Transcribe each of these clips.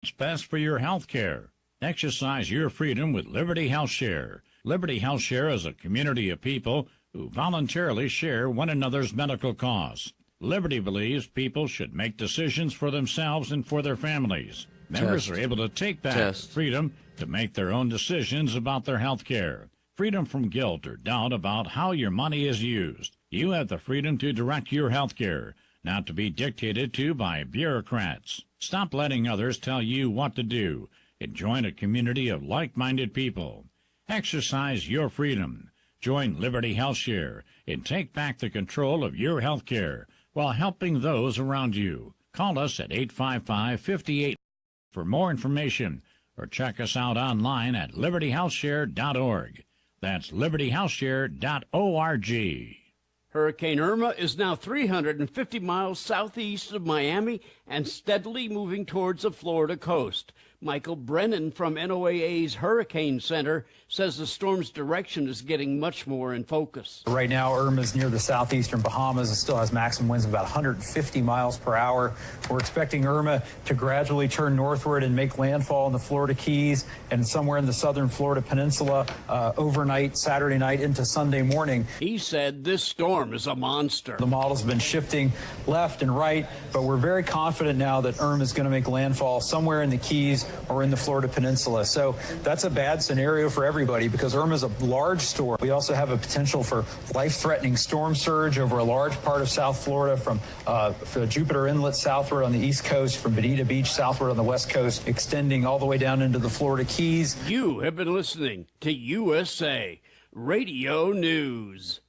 What's best for your health care? Exercise your freedom with Liberty Health Share. Liberty Health Share is a community of people who voluntarily share one another's medical costs. Liberty believes people should make decisions for themselves and for their families. Members are able to take back freedom to make their own decisions about their health care. Freedom from guilt or doubt about how your money is used. You have the freedom to direct your health care, not to be dictated to by bureaucrats. Stop letting others tell you what to do and join a community of like-minded people. Exercise your freedom. Join Liberty Health Share and take back the control of your health care while helping those around you. Call us at 855-58 for more information or check us out online at libertyhealthshare.org. That's libertyhealthshare.org. Hurricane Irma is now 350 miles southeast of Miami and steadily moving towards the Florida coast. Michael Brennan from NOAA's Hurricane Center says the storm's direction is getting much more in focus. Right now, Irma's near the southeastern Bahamas. It still has maximum winds of about 150 miles per hour. We're expecting Irma to gradually turn northward and make landfall in the Florida Keys and somewhere in the southern Florida Peninsula overnight, Saturday night into Sunday morning. He said this storm is a monster. The model's been shifting left and right, but we're very confident now that Irma is going to make landfall somewhere in the Keys or in the Florida Peninsula. So that's a bad scenario for everybody because Irma's a large storm. We also have a potential for life-threatening storm surge over a large part of South Florida from Jupiter Inlet southward on the east coast, from Bonita Beach southward on the west coast, extending all the way down into the Florida Keys. You have been listening to USA Radio News.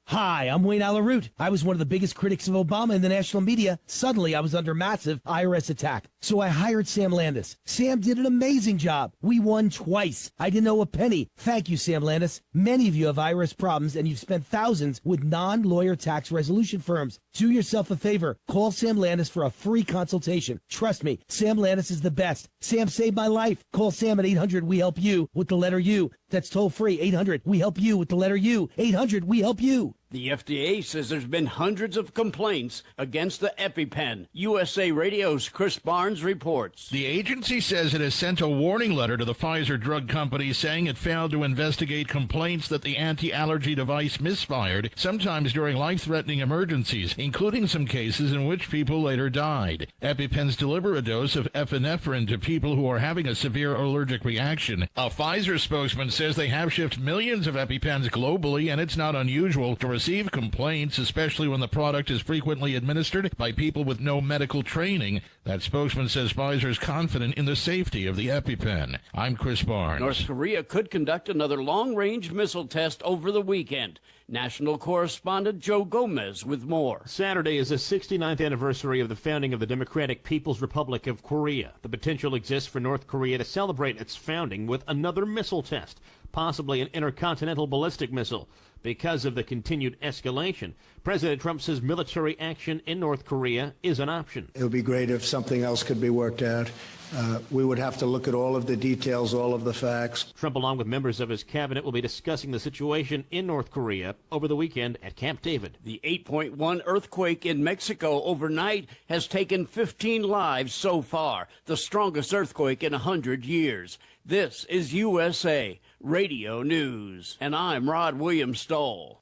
Hi, I'm Wayne Alaroot. I was one of the biggest critics of Obama in the national media. Suddenly, I was under massive IRS attack. So I hired Sam Landis. Sam did an amazing job. We won twice. I didn't owe a penny. Thank you, Sam Landis. Many of you have IRS problems, and you've spent thousands with non-lawyer tax resolution firms. Do yourself a favor. Call Sam Landis for a free consultation. Trust me, Sam Landis is the best. Sam saved my life. Call Sam at 800-WE-HELP-YOU with the letter U. That's toll free. 800-WE-HELP-YOU with the letter U. 800-WE-HELP-YOU. The FDA says there's been hundreds of complaints against the EpiPen. USA Radio's Chris Barnes reports. The agency says it has sent a warning letter to the Pfizer drug company saying it failed to investigate complaints that the anti-allergy device misfired, sometimes during life-threatening emergencies, including some cases in which people later died. EpiPens deliver a dose of epinephrine to people who are having a severe allergic reaction. A Pfizer spokesman says they have shipped millions of EpiPens globally, and it's not unusual to receive complaints, especially when the product is frequently administered by people with no medical training. That spokesman says Pfizer is confident in the safety of the EpiPen. I'm Chris Barnes. North Korea could conduct another long-range missile test over the weekend. National correspondent Joe Gomez with more. Saturday is the 69th anniversary of the founding of the Democratic People's Republic of Korea. The potential exists for North Korea to celebrate its founding with another missile test, possibly an intercontinental ballistic missile. Because of the continued escalation, President Trump says military action in North Korea is an option. It would be great if something else could be worked out. We would have to look at all of the details, all of the facts. Trump, along with members of his cabinet, will be discussing the situation in North Korea over the weekend at Camp David. The 8.1 earthquake in Mexico overnight has taken 15 lives so far, the strongest earthquake in 100 years. This is USA Radio News, and I'm Rod Williams-Stoll.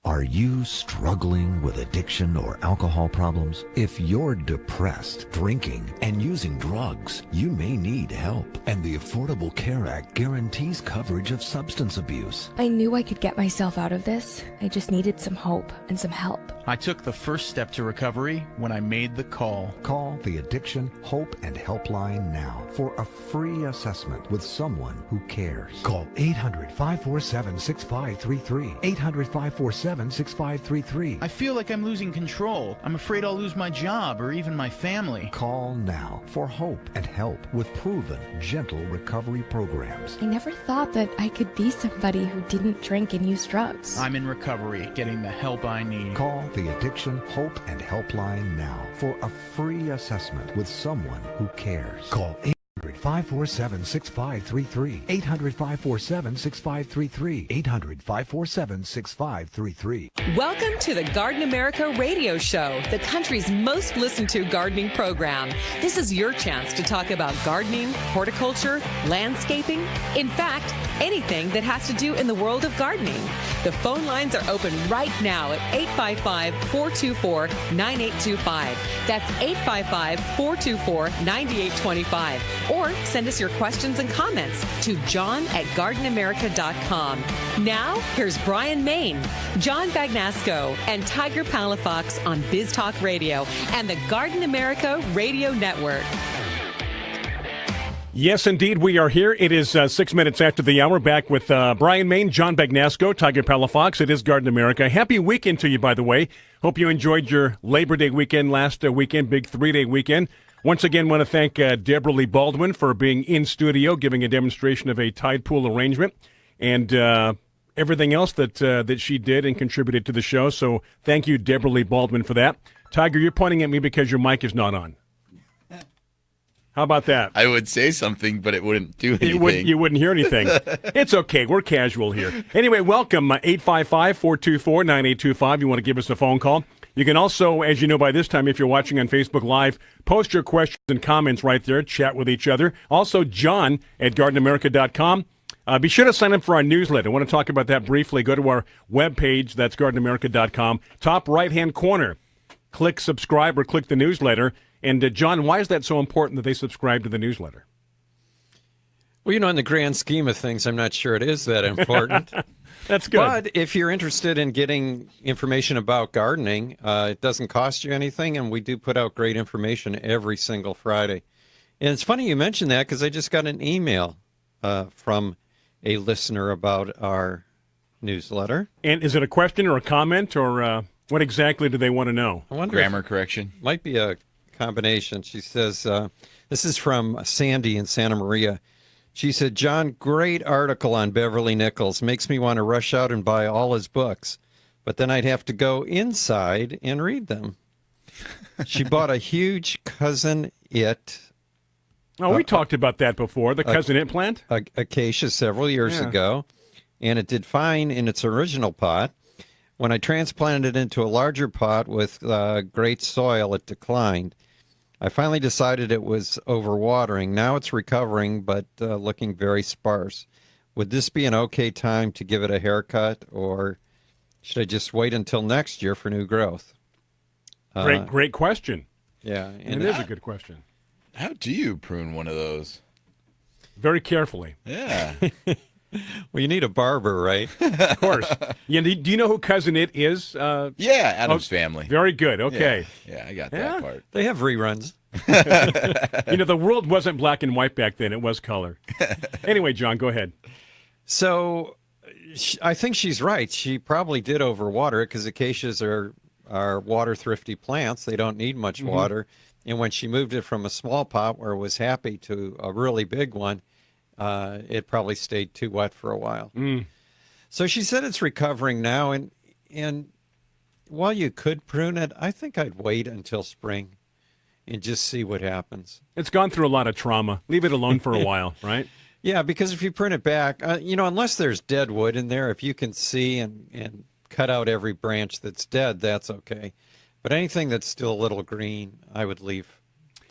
Are you struggling with addiction or alcohol problems? If you're depressed, drinking, and using drugs, you may need help. And the Affordable Care Act guarantees coverage of substance abuse. I knew I could get myself out of this. I just needed some hope and some help. I took the first step to recovery when I made the call. Call the Addiction, Hope, and Helpline now for a free assessment with someone who cares. Call 800-547-6533. 800-547-6533. I feel like I'm losing control. I'm afraid I'll lose my job or even my family. Call now for hope and help with proven, gentle recovery programs. I never thought that I could be somebody who didn't drink and use drugs. I'm in recovery, getting the help I need. Call the Addiction, Hope, and Helpline now for a free assessment with someone who cares. Call 800-547-6533. 800-547-6533. 800-547-6533. Welcome to the Garden America Radio Show, the country's most listened to gardening program. This is your chance to talk about gardening, horticulture, landscaping, in fact, anything that has to do in the world of gardening. The phone lines are open right now at 855-424-9825. That's 855-424-9825. Or send us your questions and comments to john@gardenamerica.com. Now, here's Bryan, Maine, John Bagnasco, and Tiger Palafox on Biz Talk Radio and the Garden America Radio Network. Yes, indeed, we are here. It is 6 minutes after the hour, back with Bryan, Maine, John Bagnasco, Tiger Palafox. It is Garden America. Happy weekend to you, by the way. Hope you enjoyed your Labor Day weekend last weekend, big 3-day weekend. Once again, want to thank Deborah Lee Baldwin for being in studio, giving a demonstration of a tide pool arrangement, and everything else that she did and contributed to the show. So thank you, Deborah Lee Baldwin, for that. Tiger, you're pointing at me because your mic is not on. How about that? I would say something, but it wouldn't do anything. You wouldn't hear anything. It's okay. We're casual here. Anyway, welcome, 855-424-9825. You want to give us a phone call. You can also, as you know by this time, if you're watching on Facebook Live, post your questions and comments right there, chat with each other. Also, john@gardenamerica.com. Be sure to sign up for our newsletter. I want to talk about that briefly. Go to our webpage. That's gardenamerica.com. Top right-hand corner. Click subscribe or click the newsletter. And, John, why is that so important that they subscribe to the newsletter? Well, in the grand scheme of things, I'm not sure it is that important. That's good. But if you're interested in getting information about gardening, it doesn't cost you anything, and we do put out great information every single Friday. And it's funny you mentioned that because I just got an email from a listener about our newsletter. And is it a question or a comment, or what exactly do they want to know? I wonder Grammar correction? Might be a combination. She says, this is from Sandy in Santa Maria. She said, John, great article on Beverly Nichols. Makes me want to rush out and buy all his books. But then I'd have to go inside and read them. She bought a huge Cousin It. Oh, we talked about that before, the Cousin It plant? Acacia several years ago. And it did fine in its original pot. When I transplanted it into a larger pot with great soil, it declined. I finally decided it was overwatering. Now it's recovering, but looking very sparse. Would this be an okay time to give it a haircut, or should I just wait until next year for new growth? Great question. Yeah. And it is a good question. How do you prune one of those? Very carefully. Yeah. Well, you need a barber, right? Of course. Yeah, do you know who Cousin It is? Yeah, Adam's Family. Very good. Okay. Yeah, I got that part. They have reruns. The world wasn't black and white back then. It was color. Anyway, John, go ahead. So I think she's right. She probably did overwater it because acacias are water-thrifty plants. They don't need much water. And when she moved it from a small pot where it was happy to a really big one, it probably stayed too wet for a while. So she said it's recovering now, and while you could prune it, I think I'd wait until spring and just see what happens. It's gone through a lot of trauma. Leave it alone for a while, right? Yeah, because if you prune it back, unless there's dead wood in there, if you can see and cut out every branch that's dead, that's okay. But anything that's still a little green, I would leave.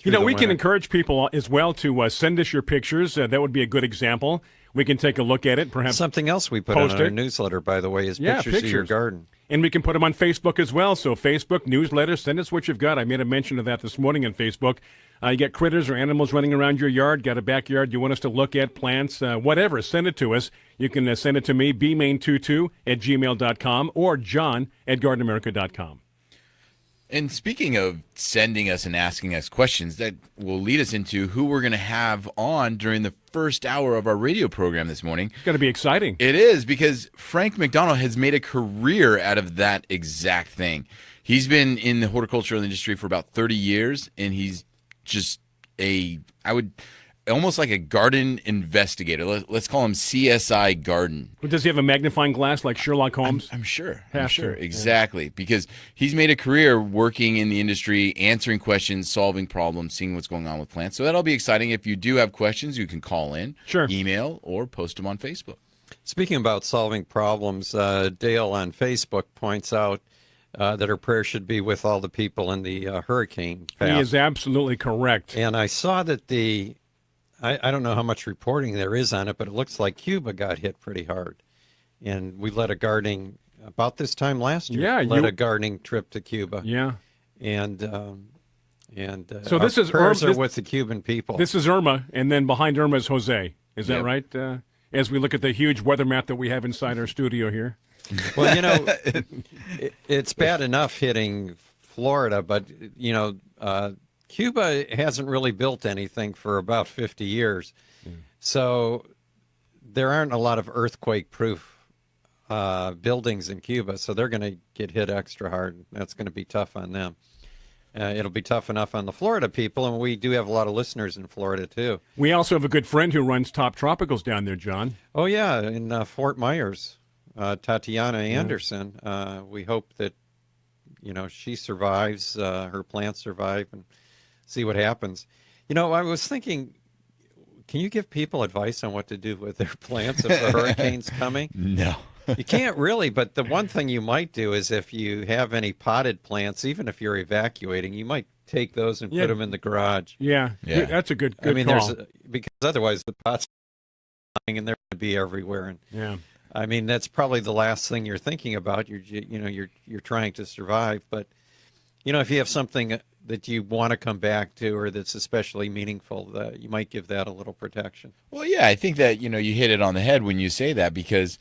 We can encourage people as well to send us your pictures. That would be a good example. We can take a look at it. Perhaps something else we put on our newsletter, by the way, is pictures of your garden. And we can put them on Facebook as well. So Facebook, newsletter, send us what you've got. I made a mention of that this morning on Facebook. You got critters or animals running around your yard, got a backyard you want us to look at, plants, whatever, send it to us. You can send it to me, bmain22@gmail.com or john@gardenamerica.com. And speaking of sending us and asking us questions, that will lead us into who we're going to have on during the first hour of our radio program this morning. It's going to be exciting. It is, because Frank McDonald has made a career out of that exact thing. He's been in the horticultural industry for about 30 years, and he's just almost like a garden investigator. Let's call him CSI Garden. Does he have a magnifying glass like Sherlock Holmes? I'm sure. I'm sure. Exactly. Because he's made a career working in the industry, answering questions, solving problems, seeing what's going on with plants. So that'll be exciting. If you do have questions, you can call in, email, or post them on Facebook. Speaking about solving problems, Dale on Facebook points out that her prayer should be with all the people in the hurricane path. He is absolutely correct. And I saw that I don't know how much reporting there is on it, but it looks like Cuba got hit pretty hard. And we led a gardening, about this time last year, a gardening trip to Cuba. Yeah. And so this is prayers are with the Cuban people. This is Irma, and then behind Irma is Jose. Is that right? As we look at the huge weather map that we have inside our studio here. Well, it's bad enough hitting Florida, but, Cuba hasn't really built anything for about 50 years. So there aren't a lot of earthquake-proof buildings in Cuba, so they're going to get hit extra hard. That's going to be tough on them. It'll be tough enough on the Florida people, and we do have a lot of listeners in Florida, too. We also have a good friend who runs Top Tropicals down there, John. Oh, yeah, in Fort Myers. Tatiana Anderson. We hope that, she survives, her plants survive, and see what happens. I was thinking, can you give people advice on what to do with their plants if the hurricane's coming? No. You can't really, but the one thing you might do is if you have any potted plants, even if you're evacuating, you might take those and put them in the garage. Yeah. That's a good call. Because otherwise the pots are lying and they're going to be everywhere. And yeah. I mean, that's probably the last thing you're thinking about. You're trying to survive, but if you have something that you want to come back to or that's especially meaningful, you might give that a little protection. Well, yeah, I think that you hit it on the head when you say that, because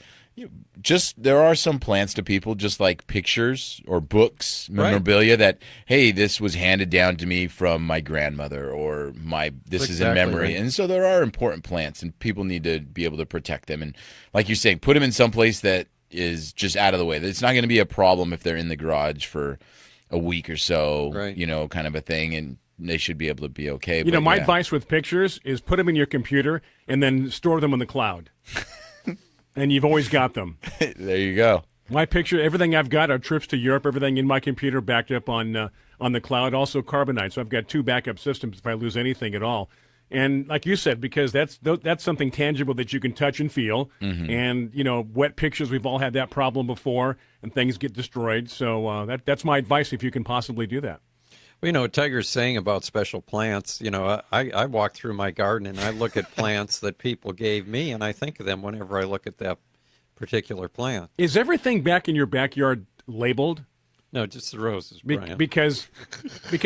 there are some plants to people, just like pictures or books, memorabilia that, hey, this was handed down to me from my grandmother, or this is in memory. Right. And so there are important plants, and people need to be able to protect them. And like you're saying, put them in some place that is just out of the way. It's not going to be a problem if they're in the garage for a week or so, kind of a thing, and they should be able to be okay. My advice with pictures is put them in your computer and then store them in the cloud. And you've always got them. There you go. My picture, everything I've got, our trips to Europe, everything in my computer backed up on the cloud, also Carbonite. So I've got 2 backup systems if I lose anything at all. And like you said, because that's something tangible that you can touch and feel. Mm-hmm. And, wet pictures, we've all had that problem before, and things get destroyed. So that's my advice if you can possibly do that. Well, what Tiger's saying about special plants, I walk through my garden and I look at plants that people gave me, and I think of them whenever I look at that particular plant. Is everything back in your backyard labeled? No, just the roses, Brian. Because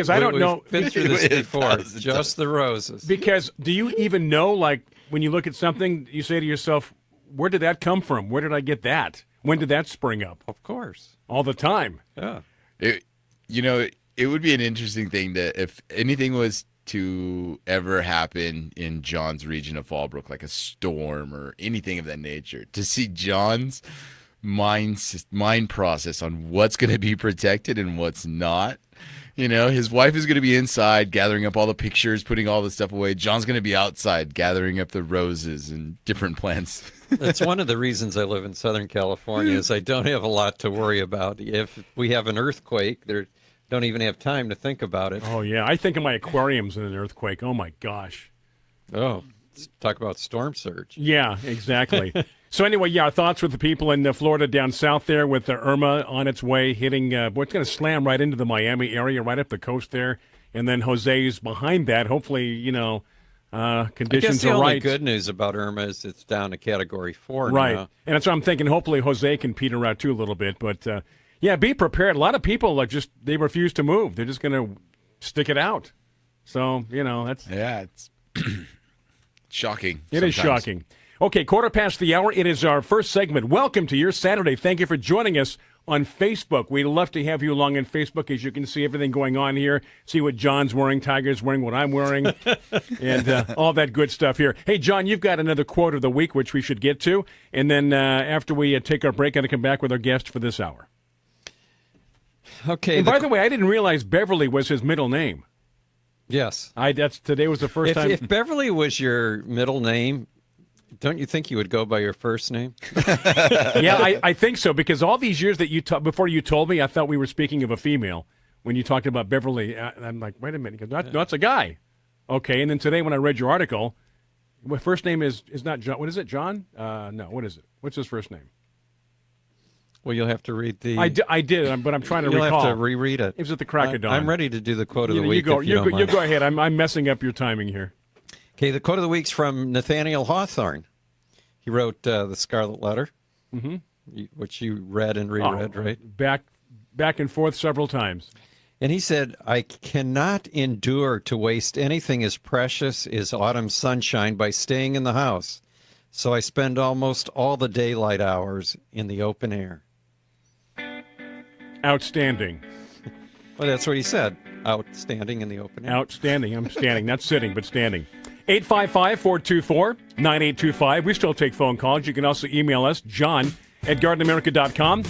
I don't know. We've been through this before. Just the roses. Because do you even know, like, when you look at something, you say to yourself, where did that come from? Where did I get that? When did that spring up? Of course. All the time. Yeah. It would be an interesting thing that if anything was to ever happen in John's region of Fallbrook, like a storm or anything of that nature, to see John's mind process on what's going to be protected and what's not. His wife is going to be inside gathering up all the pictures, putting all the stuff away. John's going to be outside gathering up the roses and different plants. That's one of the reasons I live in Southern California, is I don't have a lot to worry about. If we have an earthquake, don't even have time to think about it. Oh, yeah. I think of my aquariums in an earthquake. Oh, my gosh. Oh, talk about storm surge. Yeah, exactly. So anyway, thoughts with the people in Florida down south there with the Irma on its way, hitting, it's going to slam right into the Miami area, right up the coast there. And then Jose's behind that. Hopefully, conditions are right. I guess the only good news about Irma is it's down to Category 4 right. now. And that's what I'm thinking. Hopefully Jose can peter out too a little bit. But, be prepared. A lot of people they refuse to move. They're just going to stick it out. So, that's... Yeah, it's shocking. It is shocking. Okay, 1:15. It is our first segment. Welcome to your Saturday. Thank you for joining us on Facebook. We'd love to have you along on Facebook, as you can see everything going on here. See what John's wearing, Tiger's wearing, what I'm wearing, and all that good stuff here. Hey, John, you've got another quote of the week, which we should get to. And then after we take our break, I'm going to come back with our guest for this hour. Okay. And by the way, I didn't realize Beverly was his middle name. Yes. Today was the first time. If Beverly was your middle name, don't you think you would go by your first name? Yeah, I think so, because all these years that before you told me, I thought we were speaking of a female when you talked about Beverly. I'm like, wait a minute, no, it's a guy. Okay, and then today when I read your article, my first name is not John. What is it, John? No, what is it? What's his first name? Well, you'll have to read the... I did, but I'm trying to recall. You'll have to reread it. It was at the crack of dawn. I'm ready to do the quote of the week. You go ahead. I'm messing up your timing here. Okay, the quote of the week's from Nathaniel Hawthorne. He wrote The Scarlet Letter, which you read and reread, right? Back and forth several times. And he said, I cannot endure to waste anything as precious as autumn sunshine by staying in the house. So I spend almost all the daylight hours in the open air. Outstanding. Well, that's what he said. Outstanding in the open air. Outstanding. I'm standing. Not sitting, but standing. 855-424-9825. We still take phone calls. You can also email us, john@gardenamerica.com.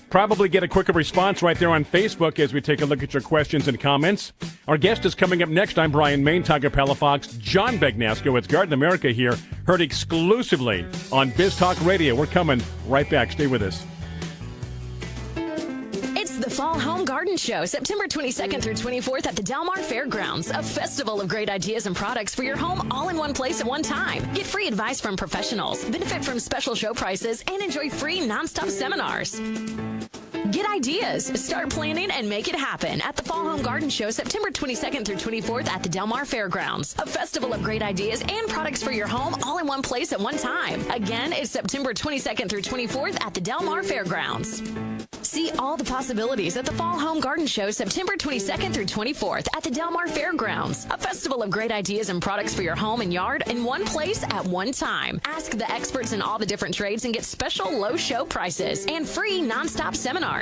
Probably get a quicker response right there on Facebook as we take a look at your questions and comments. Our guest is coming up next. I'm Bryan Main, Tiger Palafox, John Bagnasco. It's Garden America here, heard exclusively on Biz Talk Radio. We're coming right back. Stay with us. The Fall Home Garden Show, September 22nd through 24th at the Del Mar Fairgrounds. A festival of great ideas and products for your home all in one place at one time. Get free advice from professionals, benefit from special show prices, and enjoy free nonstop seminars. Get ideas, start planning, and make it happen at the Fall Home Garden Show, September 22nd through 24th at the Del Mar Fairgrounds. A festival of great ideas and products for your home all in one place at one time. Again, it's September 22nd through 24th at the Del Mar Fairgrounds. See all the possibilities at the Fall Home Garden Show, September 22nd through 24th at the Del Mar Fairgrounds. A festival of great ideas and products for your home and yard in one place at one time. Ask the experts in all the different trades and get special low show prices and free nonstop seminars.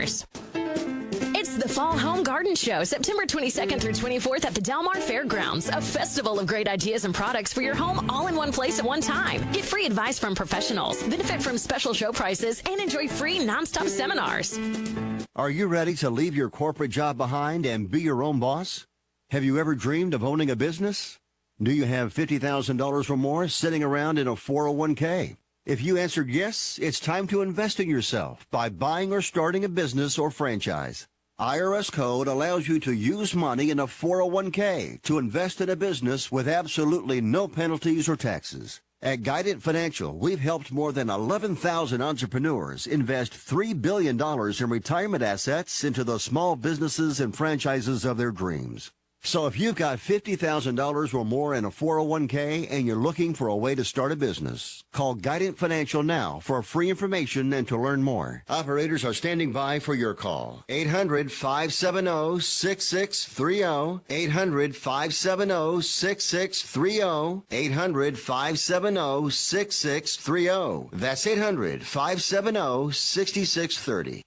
It's the Fall Home Garden Show, September 22nd through 24th at the Del Mar Fairgrounds. A festival of great ideas and products for your home all in one place at one time. Get free advice from professionals, benefit from special show prices, and enjoy free nonstop seminars. Are you ready to leave your corporate job behind and be your own boss? Have you ever dreamed of owning a business? Do you have $50,000 or more sitting around in a 401k? If you answered yes, it's time to invest in yourself by buying or starting a business or franchise. IRS code allows you to use money in a 401k to invest in a business with absolutely no penalties or taxes. At Guidant Financial, we've helped more than 11,000 entrepreneurs invest $3 billion in retirement assets into the small businesses and franchises of their dreams. So if you've got $50,000 or more in a 401k and you're looking for a way to start a business, call Guidant Financial now for free information and to learn more. Operators are standing by for your call. 800-570-6630. 800-570-6630. 800-570-6630. That's 800-570-6630.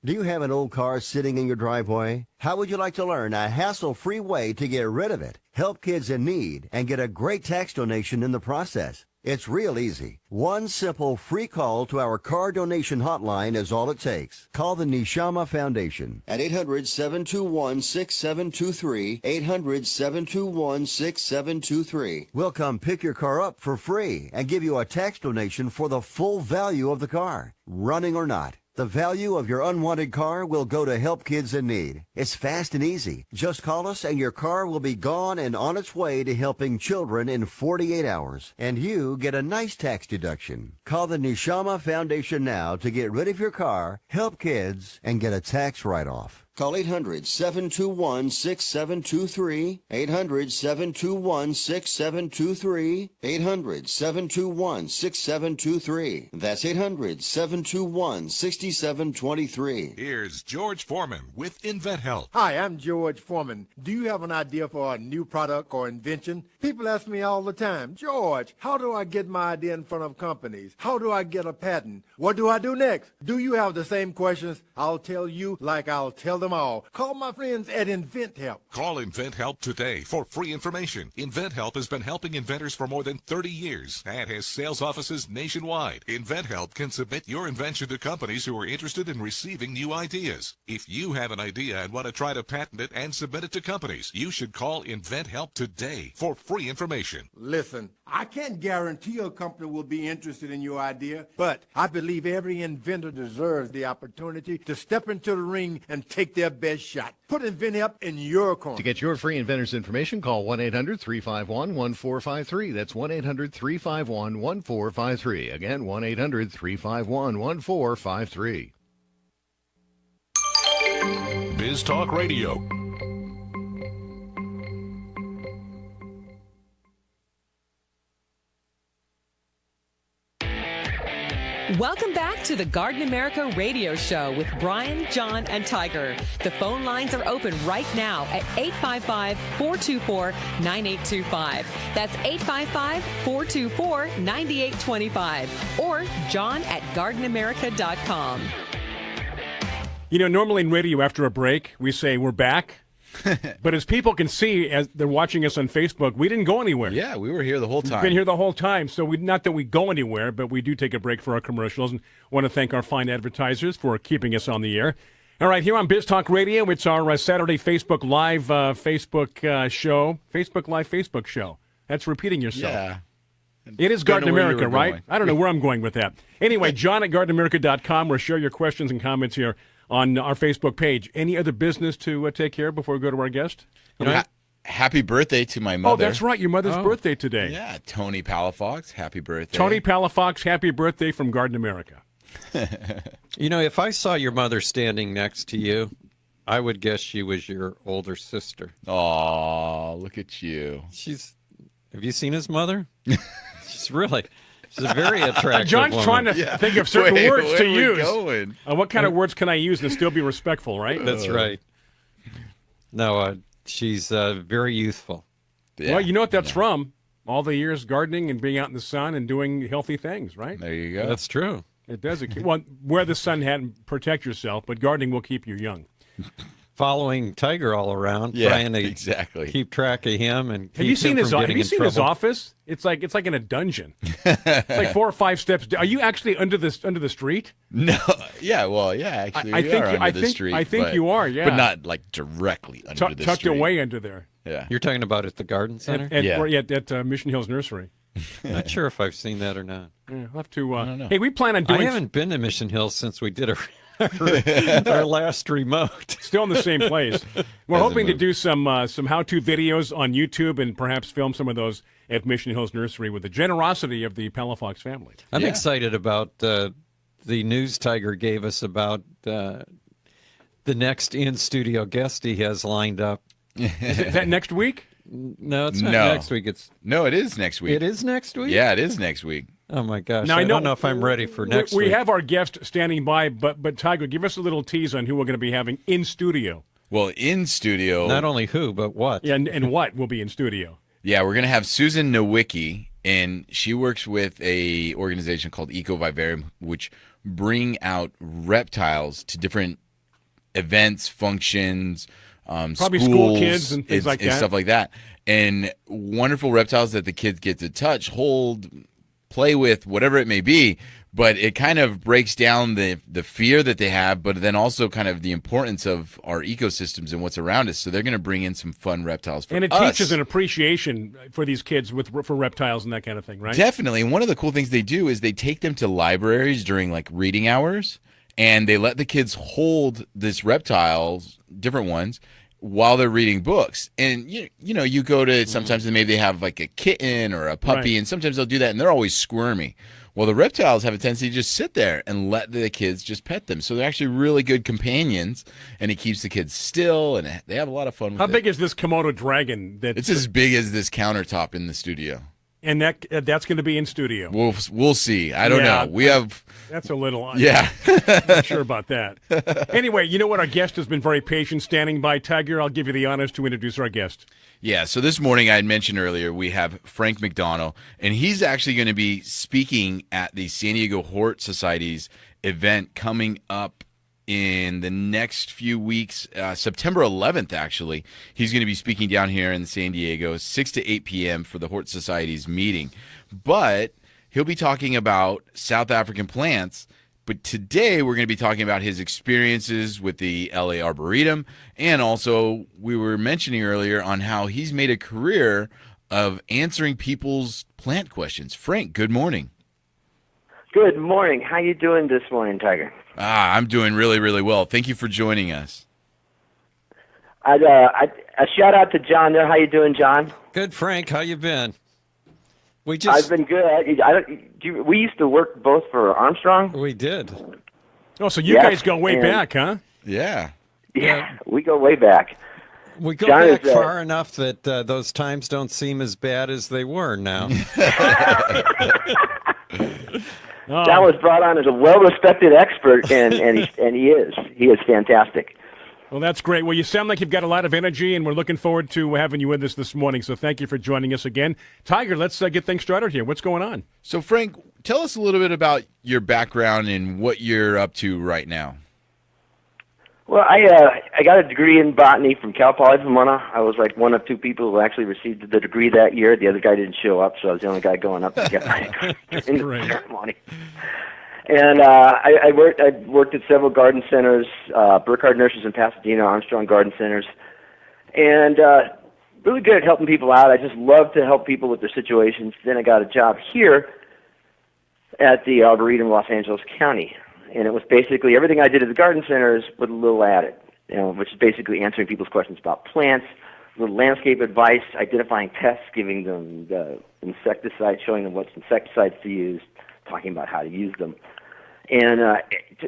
Do you have an old car sitting in your driveway? How would you like to learn a hassle-free way to get rid of it, help kids in need, and get a great tax donation in the process? It's real easy. One simple free call to our car donation hotline is all it takes. Call the Neshama Foundation at 800-721-6723, 800-721-6723. We'll come pick your car up for free and give you a tax donation for the full value of the car, running or not. The value of your unwanted car will go to help kids in need. It's fast and easy. Just call us and your car will be gone and on its way to helping children in 48 hours. And you get a nice tax deduction. Call the Neshama Foundation now to get rid of your car, help kids, and get a tax write-off. Call 800-721-6723, 800-721-6723, 800-721-6723. That's 800-721-6723. Here's George Foreman with InventHelp. Hi, I'm George Foreman. Do you have an idea for a new product or invention? People ask me all the time, George, how do I get my idea in front of companies? How do I get a patent? What do I do next? Do you have the same questions? I'll tell you like I'll tell them them all. Call my friends at InventHelp. Call InventHelp today for free information. InventHelp has been helping inventors for more than 30 years and has sales offices nationwide. InventHelp can submit your invention to companies who are interested in receiving new ideas. If you have an idea and want to try to patent it and submit it to companies, you should call InventHelp today for free information. Listen, I can't guarantee a company will be interested in your idea, but I believe every inventor deserves the opportunity to step into the ring and take their best shot. Put InventHelp in your corner. To get your free inventor's information, call 1-800-351-1453. That's 1-800-351-1453. Again, 1-800-351-1453. Biz Talk Radio. Welcome back to the Garden America Radio Show with Bryan, John, and Tiger. The phone lines are open right now at 855-424-9825. That's 855-424-9825. Or John at gardenamerica.com. You know, normally in radio after a break, we say we're back. But as people can see, as they're watching us on Facebook, we didn't go anywhere. Yeah, we were here the whole time. We've been here the whole time. So not that we go anywhere, but we do take a break for our commercials and want to thank our fine advertisers for keeping us on the air. All right, here on Biz Talk Radio, it's our Saturday Facebook Live show. Facebook Live Facebook show. That's repeating yourself. Yeah. It is Garden America, right? Going. I don't know where I'm going with that. Anyway, John at gardenamerica.com, or share your questions and comments here on our Facebook page. Any other business to take care of before we go to our guest? Happy birthday to my mother. Oh, that's right. Your mother's birthday today. Yeah, Tony Palafox. Happy birthday. Tony Palafox, happy birthday from Garden America. You know, if I saw your mother standing next to you, I would guess she was your older sister. Aw, look at you. Have you seen his mother? She's a very attractive John's woman. trying to think of certain words to use. Going? What kind of words can I use and still be respectful, right? That's right. No, she's very youthful. Yeah. Well, you know what that's from? All the years gardening and being out in the sun and doing healthy things, right? There you go. That's true. It does. Well, wear the sun hat and protect yourself, but gardening will keep you young. Following Tiger all around, trying to keep track of him and have you seen his office? It's like in a dungeon. It's like 4 or 5 steps. Are you actually under the street? No. Yeah. Well. Yeah. Actually, I think you are. Yeah. But not like directly under the street. Tucked away under there. Yeah. You're talking about at the garden center? At Mission Hills Nursery. Not sure if I've seen that or not. Yeah, I'll have to. Hey, we plan on doing. I haven't been to Mission Hills since we did our last remote. Still in the same place. We're hoping to do some how-to videos on YouTube and perhaps film some of those at Mission Hills Nursery with the generosity of the Palafox family. I'm excited about the news Tiger gave us about the next in-studio guest he has lined up. Is that next week? No, it's not next week. It is next week. It is next week? Yeah, it is next week. Oh, my gosh. Now, I don't know if I'm ready for next week. We have our guest standing by, but Tiger, give us a little tease on who we're going to be having in studio. Well, in studio. Not only who, but what. Yeah, and what will be in studio. Yeah, we're going to have Susan Nowicki, and she works with a organization called Eco Vivarium, which bring out reptiles to different events, functions, probably schools, school kids and things like that. And stuff like that. And wonderful reptiles that the kids get to touch, hold, play with, whatever it may be, but it kind of breaks down the fear that they have, but then also kind of the importance of our ecosystems and what's around us. So they're going to bring in some fun reptiles for us. And it teaches an appreciation for these kids for reptiles and that kind of thing, right? Definitely. And one of the cool things they do is they take them to libraries during like reading hours, and they let the kids hold these reptiles, different ones, while they're reading books. And you go to sometimes maybe they have like a kitten or a puppy, and sometimes they'll do that and they're always squirmy. Well, the reptiles have a tendency to just sit there and let the kids just pet them. So they're actually really good companions, and it keeps the kids still, and they have a lot of fun with it. How big is this Komodo dragon? It's as big as this countertop in the studio. And that's going to be in studio. We'll see. I don't know. We have. That's a little. Yeah. Not sure about that. Anyway, you know what? Our guest has been very patient, standing by. Tiger, I'll give you the honors to introduce our guest. Yeah. So this morning, I had mentioned earlier, we have Frank McDonald, and he's actually going to be speaking at the San Diego Hort Society's event coming up in the next few weeks. September 11th, actually, he's going to be speaking down here in San Diego, 6 to 8 p.m. for the Hort Society's meeting. But he'll be talking about South African plants. But today we're going to be talking about his experiences with the LA Arboretum, and also we were mentioning earlier on how he's made a career of answering people's plant questions. Frank, good morning. Good morning. How you doing this morning, Tiger? I'm doing really, really well. Thank you for joining us. A shout out to John there. How you doing, John? Good, Frank. How you been? I've been good. We used to work both for Armstrong. We did. Oh, so you guys go way back, huh? Yeah. Yeah, we go way back. We go John back far enough that those times don't seem as bad as they were now. John was brought on as a well-respected expert, and he is fantastic. Well, that's great. Well, you sound like you've got a lot of energy, and we're looking forward to having you with us this morning. So thank you for joining us again. Tiger, let's get things started here. What's going on? So, Frank, tell us a little bit about your background and what you're up to right now. Well, I got a degree in botany from Cal Poly Pomona. I was like one of two people who actually received the degree that year. The other guy didn't show up, so I was the only guy going up to get my in the ceremony. And I worked at several garden centers, Burkhardt Nurseries in Pasadena, Armstrong Garden Centers, and really good at helping people out. I just love to help people with their situations. Then I got a job here at the Arboretum, Los Angeles County, and it was basically everything I did at the garden centers with a little added, which is basically answering people's questions about plants, little landscape advice, identifying pests, giving them the insecticides, showing them what insecticides to use, talking about how to use them. And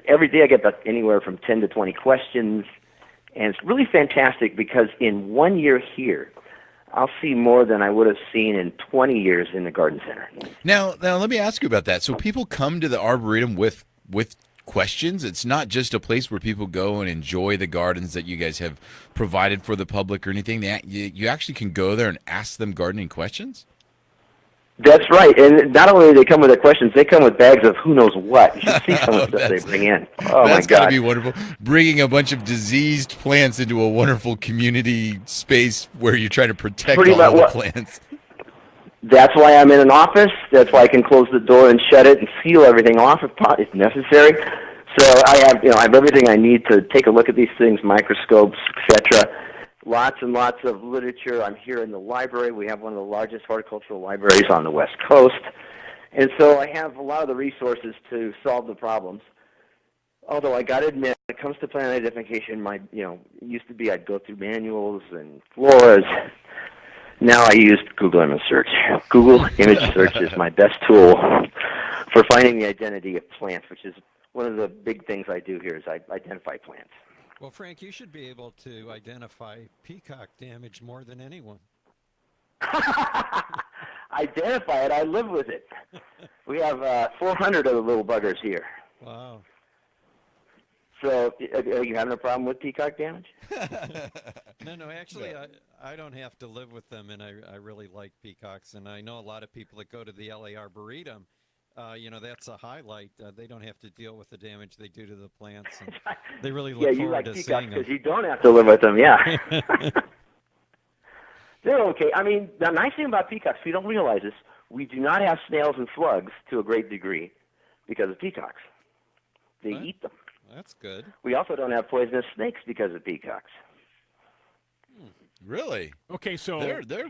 every day I get about anywhere from 10 to 20 questions, and it's really fantastic because in 1 year here, I'll see more than I would have seen in 20 years in the garden center. Now let me ask you about that. So people come to the Arboretum with questions. It's not just a place where people go and enjoy the gardens that you guys have provided for the public or anything. You actually can go there and ask them gardening questions? That's right, and not only do they come with their questions, they come with bags of who knows what. You should see some of the stuff they bring in. Oh, my God. That's got to be wonderful. Bringing a bunch of diseased plants into a wonderful community space where you try to protect all the plants. That's why I'm in an office. That's why I can close the door and shut it and seal everything off if necessary. So I have everything I need to take a look at these things, microscopes, etc. Lots and lots of literature. I'm here in the library. We have one of the largest horticultural libraries on the West Coast. And so I have a lot of the resources to solve the problems. Although I got to admit, when it comes to plant identification, it used to be I'd go through manuals and floras. Now I use Google Image Search. Google Image Search is my best tool for finding the identity of plants, which is one of the big things I do here is I identify plants. Well, Frank, you should be able to identify peacock damage more than anyone. Identify it. I live with it. We have 400 of the little buggers here. Wow. So are you having a problem with peacock damage? No, actually, I don't have to live with them, and I really like peacocks. And I know a lot of people that go to the LA Arboretum, that's a highlight. They don't have to deal with the damage they do to the plants. And they really look forward to seeing them. Because you don't have to live with them, yeah. They're okay. I mean, the nice thing about peacocks, we don't realize this, we do not have snails and slugs to a great degree because of peacocks. They eat them. That's good. We also don't have poisonous snakes because of peacocks. Really? Okay, so they're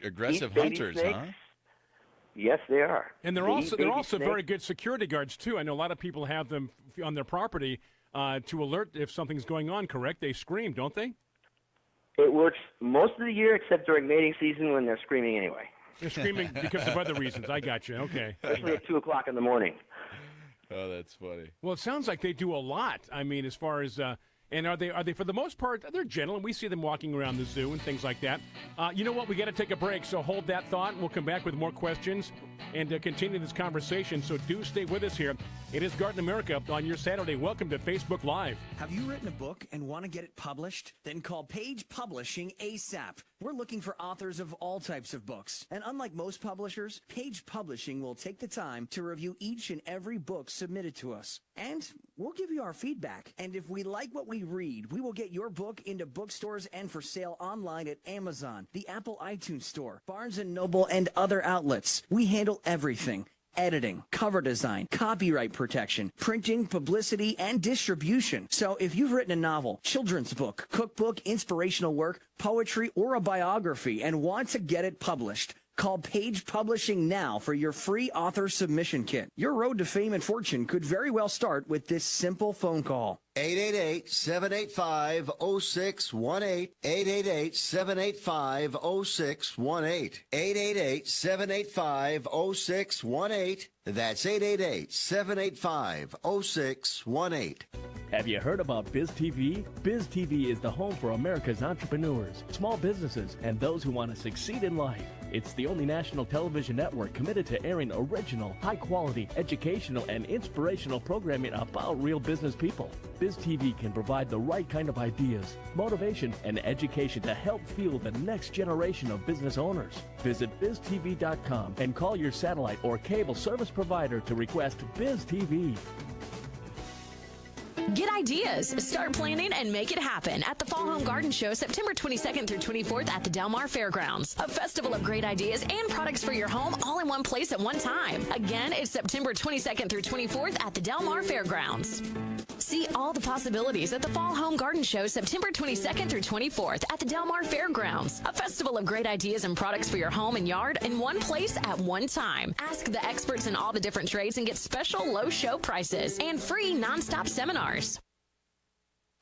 aggressive hunters, huh? Yes, they are. And they're also very good security guards too. I know a lot of people have them on their property to alert if something's going on. Correct? They scream, don't they? It works most of the year except during mating season when they're screaming anyway. They're screaming because of other reasons. I got you. Okay. Especially at 2 o'clock in the morning. Oh, that's funny. Well, it sounds like they do a lot. I mean, as far as and are they for the most part they're gentle, and we see them walking around the zoo and things like that. You know what? We got to take a break, so hold that thought. We'll come back with more questions and continue this conversation. So do stay with us here. It is Garden America on your Saturday. Welcome to Facebook Live. Have you written a book and want to get it published? Then call Page Publishing ASAP. We're looking for authors of all types of books. And unlike most publishers, Page Publishing will take the time to review each and every book submitted to us. And we'll give you our feedback. And if we like what we read, we will get your book into bookstores and for sale online at Amazon, the Apple iTunes Store, Barnes & Noble, and other outlets. We handle everything. Editing, cover design, copyright protection, printing, publicity, and distribution. So if you've written a novel, children's book, cookbook, inspirational work, poetry, or a biography and want to get it published, call Page Publishing now for your free author submission kit. Your road to fame and fortune could very well start with this simple phone call. 888-785-0618. 888-785-0618. 888-785-0618. That's 888-785-0618. Have you heard about BizTV? BizTV is the home for America's entrepreneurs, small businesses, and those who want to succeed in life. It's the only national television network committed to airing original, high-quality, educational, and inspirational programming about real business people. BizTV can provide the right kind of ideas, motivation, and education to help fuel the next generation of business owners. Visit BizTV.com and call your satellite or cable service provider to request BizTV. Get ideas, start planning, and make it happen at the Fall Home Garden Show, September 22nd through 24th at the Del Mar Fairgrounds. A festival of great ideas and products for your home all in one place at one time. Again, it's September 22nd through 24th at the Del Mar Fairgrounds. See all the possibilities at the Fall Home Garden Show, September 22nd through 24th at the Del Mar Fairgrounds. A festival of great ideas and products for your home and yard in one place at one time. Ask the experts in all the different trades and get special low show prices and free nonstop seminars.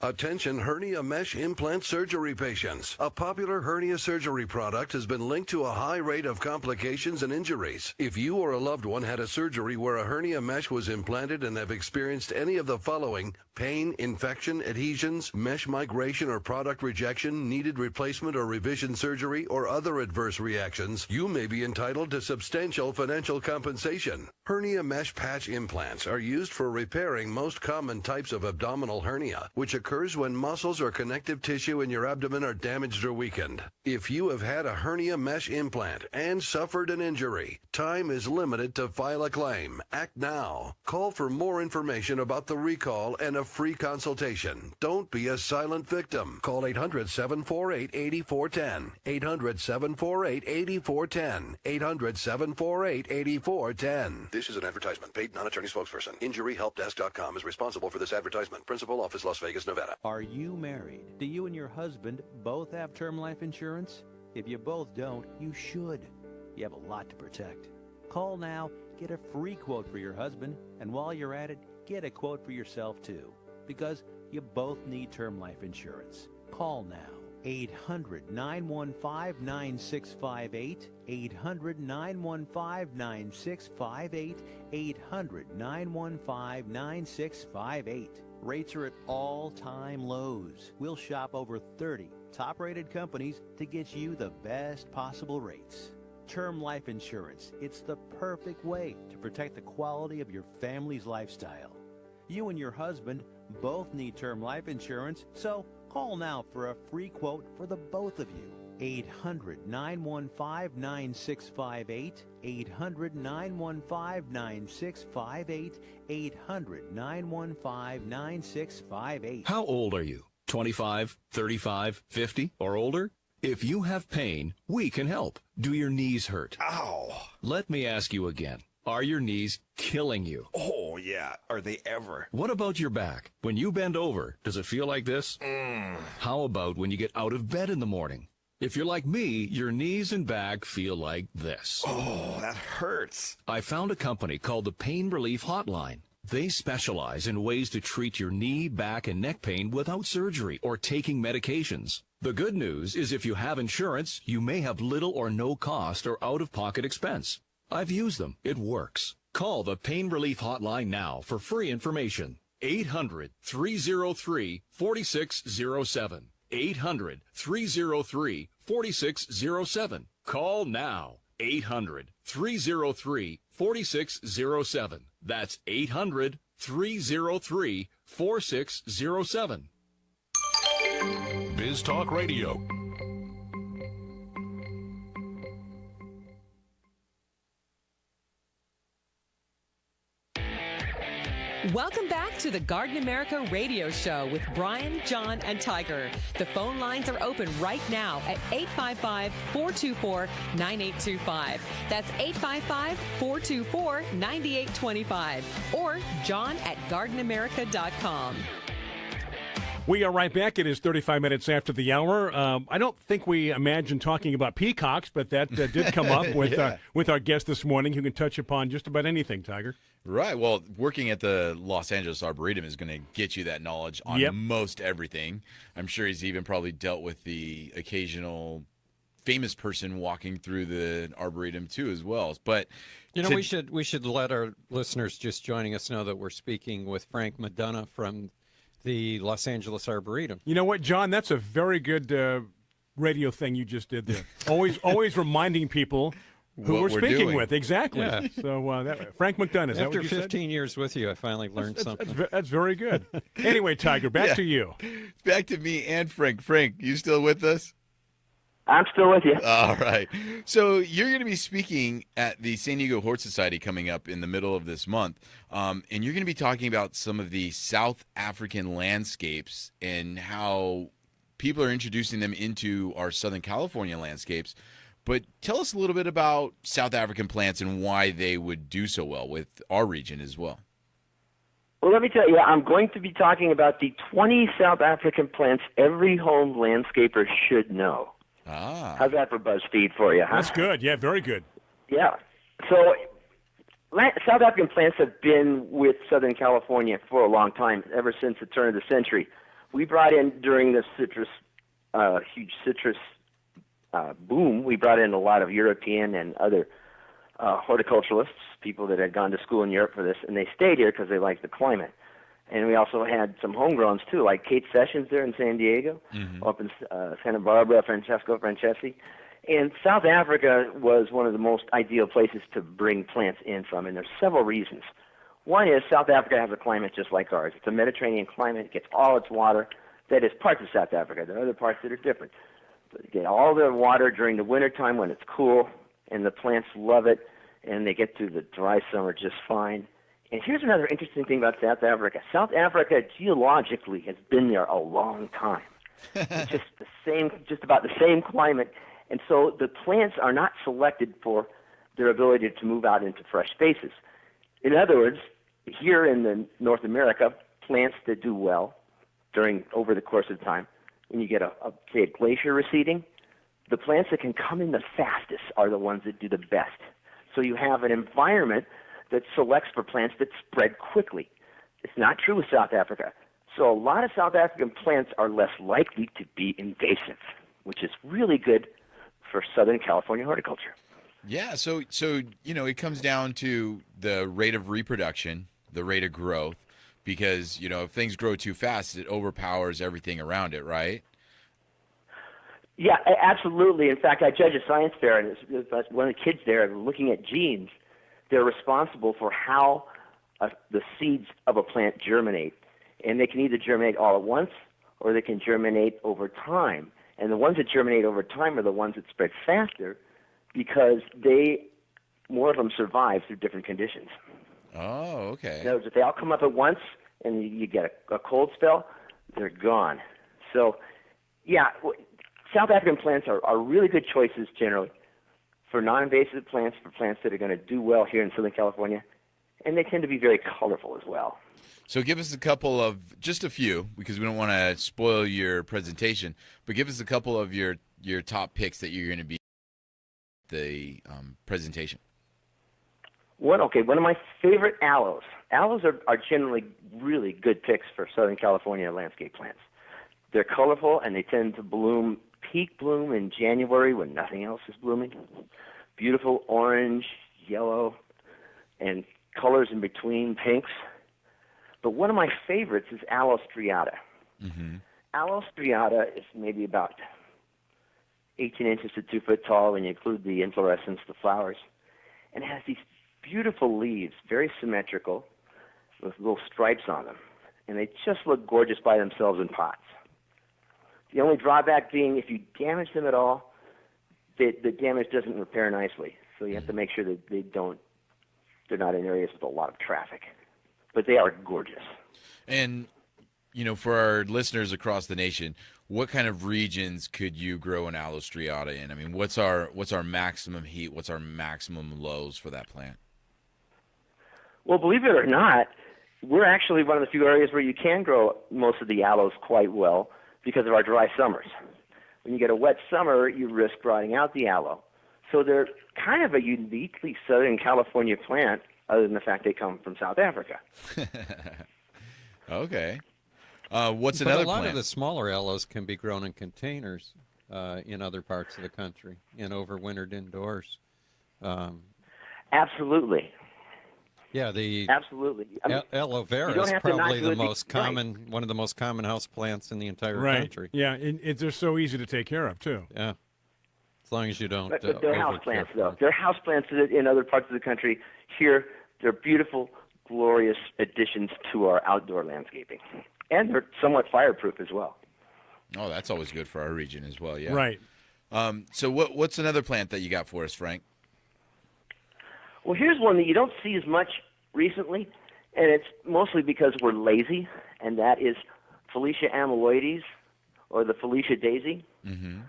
Attention hernia mesh implant surgery patients. A popular hernia surgery product has been linked to a high rate of complications and injuries. If you or a loved one had a surgery where a hernia mesh was implanted and have experienced any of the following: pain, infection, adhesions, mesh migration or product rejection, needed replacement or revision surgery, or other adverse reactions, you may be entitled to substantial financial compensation. Hernia mesh patch implants are used for repairing most common types of abdominal hernia, which occurs when muscles or connective tissue in your abdomen are damaged or weakened. If you have had a hernia mesh implant and suffered an injury, time is limited to file a claim. Act now. Call for more information about the recall and a free consultation. Don't be a silent victim. Call 800-748-8410. 800-748-8410. 800-748-8410. This is an advertisement. Paid non-attorney spokesperson. InjuryHelpDesk.com is responsible for this advertisement. Principal office, Las Vegas, Nevada. Are you married? Do you and your husband both have term life insurance? If you both don't, you should. You have a lot to protect. Call now, get a free quote for your husband, and while you're at it, get a quote for yourself too, because you both need term life insurance. Call now. 800-915-9658, 800-915-9658, 800-915-9658. Rates are at all-time lows. We'll shop over 30 top-rated companies to get you the best possible rates. Term life insurance, it's the perfect way to protect the quality of your family's lifestyle. You and your husband both need term life insurance, so call now for a free quote for the both of you. 800-915-9658, 800-915-9658, 800-915-9658. How old are you? 25, 35, 50, or older? If you have pain, we can help. Do your knees hurt? Ow! Let me ask you again. Are your knees killing you? Oh, yeah. Are they ever? What about your back? When you bend over, does it feel like this? How about when you get out of bed in the morning? If you're like me, your knees and back feel like this. Oh, that hurts. I found a company called the Pain Relief Hotline. They specialize in ways to treat your knee, back, and neck pain without surgery or taking medications. The good news is if you have insurance, you may have little or no cost or out-of-pocket expense. I've used them. It works. Call the Pain Relief Hotline now for free information. 800-303-4607. 800-303-4607. Call now. 800-303-4607. That's 800-303-4607. Biz Talk Radio. Welcome back to the Garden America Radio Show with Bryan, John, and Tiger. The phone lines are open right now at 855-424-9825. That's 855-424-9825. Or John at gardenamerica.com. We are right back. It is 35 minutes after the hour. I don't think we imagined talking about peacocks, but that did come up with our guest this morning, who can touch upon just about anything, Tiger. Right. Well, working at the Los Angeles Arboretum is going to get you that knowledge on most everything. I'm sure he's even probably dealt with the occasional famous person walking through the Arboretum too, as well. But we should let our listeners just joining us know that we're speaking with Frank McDonough from the Los Angeles Arboretum. You know what, John? That's a very good radio thing you just did there. Always reminding people who we're speaking doing. with. Exactly. Yeah. So Frank McDonough, is that what you said? After 15 years with you, I finally learned something. That's very good. Anyway, Tiger, back to you. Back to me and Frank. Frank, you still with us? I'm still with you. All right. So you're going to be speaking at the San Diego Hort Society coming up in the middle of this month, and you're going to be talking about some of the South African landscapes and how people are introducing them into our Southern California landscapes. But tell us a little bit about South African plants and why they would do so well with our region as well. Well, let me tell you, I'm going to be talking about the 20 South African plants every home landscaper should know. Ah. How's that for BuzzFeed for you, huh? That's good. Yeah, very good. Yeah. So South African plants have been with Southern California for a long time, ever since the turn of the century. We brought in, during the huge citrus boom, we brought in a lot of European and other horticulturalists, people that had gone to school in Europe for this, and they stayed here because they liked the climate. And we also had some homegrowns, too, like Kate Sessions there in San Diego, up in Santa Barbara, Francesco Francesi. And South Africa was one of the most ideal places to bring plants in from, and there's several reasons. One is South Africa has a climate just like ours. It's a Mediterranean climate. It gets all its water. That is parts of South Africa. There are other parts that are different. But they get all their water during the wintertime when it's cool, and the plants love it, and they get through the dry summer just fine. And here's another interesting thing about South Africa. South Africa geologically has been there a long time. It's just about the same climate. And so the plants are not selected for their ability to move out into fresh spaces. In other words, here in North America, plants that do well over the course of time, when you get say a glacier receding, the plants that can come in the fastest are the ones that do the best. So you have an environment that selects for plants that spread quickly. It's not true with South Africa. So a lot of South African plants are less likely to be invasive, which is really good for Southern California horticulture. Yeah, so it comes down to the rate of reproduction, the rate of growth, because, if things grow too fast, it overpowers everything around it, right? Yeah, absolutely. In fact, I judge a science fair, and one of the kids there looking at genes. They're responsible for how the seeds of a plant germinate. And they can either germinate all at once or they can germinate over time. And the ones that germinate over time are the ones that spread faster because more of them survive through different conditions. Oh, okay. In other words, if they all come up at once and you get a cold spell, they're gone. So, yeah, South African plants are really good choices generally for non-invasive plants, for plants that are going to do well here in Southern California, and they tend to be very colorful as well. So give us just a few, because we don't want to spoil your presentation, but give us a couple of your top picks that you're going to be the presentation. One of my favorite aloes. Aloes are generally really good picks for Southern California landscape plants. They're colorful, and they tend to peak bloom in January when nothing else is blooming. Beautiful orange, yellow, and colors in between, pinks. But one of my favorites is Aloe striata. Mm-hmm. Aloe striata is maybe about 18 inches to 2 foot tall when you include the inflorescence, the flowers. And it has these beautiful leaves, very symmetrical, with little stripes on them. And they just look gorgeous by themselves in pots. The only drawback being if you damage them at all, the damage doesn't repair nicely. So you have to make sure that they're not in areas with a lot of traffic. But they are gorgeous. And, for our listeners across the nation, what kind of regions could you grow an aloe striata in? I mean, what's our maximum heat? What's our maximum lows for that plant? Well, believe it or not, we're actually one of the few areas where you can grow most of the aloes quite well because of our dry summers. When you get a wet summer, you risk rotting out the aloe. So they're kind of a uniquely Southern California plant, other than the fact they come from South Africa. Okay. What's another plant? A lot of the smaller aloes can be grown in containers in other parts of the country and overwintered indoors. Absolutely. Yeah, absolutely. Aloe vera is probably the most common, one of the most common house plants in the entire country. Yeah, and they're so easy to take care of too. Yeah, as long as you don't. But they're house plants, though. They're house plants in other parts of the country. Here, they're beautiful, glorious additions to our outdoor landscaping, and they're somewhat fireproof as well. Oh, that's always good for our region as well. Yeah. Right. So what's another plant that you got for us, Frank? Well, here's one that you don't see as much recently, and it's mostly because we're lazy, and that is Felicia amyloides, or the Felicia daisy. Mm-hmm.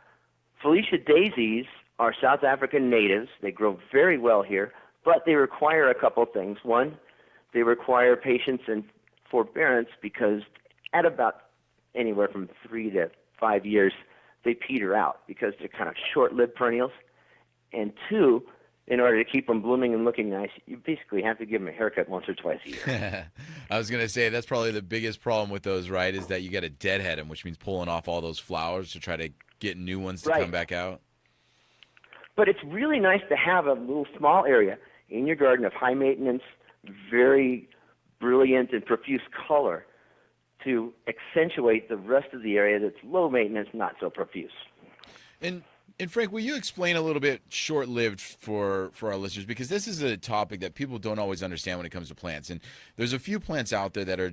Felicia daisies are South African natives. They grow very well here, but they require a couple things. One, they require patience and forbearance because at about anywhere from 3 to 5 years, they peter out because they're kind of short-lived perennials. And two, in order to keep them blooming and looking nice, you basically have to give them a haircut once or twice a year. I was going to say that's probably the biggest problem with those, right, is that you got to deadhead them, which means pulling off all those flowers to try to get new ones to come back out. But it's really nice to have a little small area in your garden of high maintenance, very brilliant and profuse color to accentuate the rest of the area that's low maintenance, not so profuse. And Frank, will you explain a little bit short-lived for our listeners? Because this is a topic that people don't always understand when it comes to plants. And there's a few plants out there that are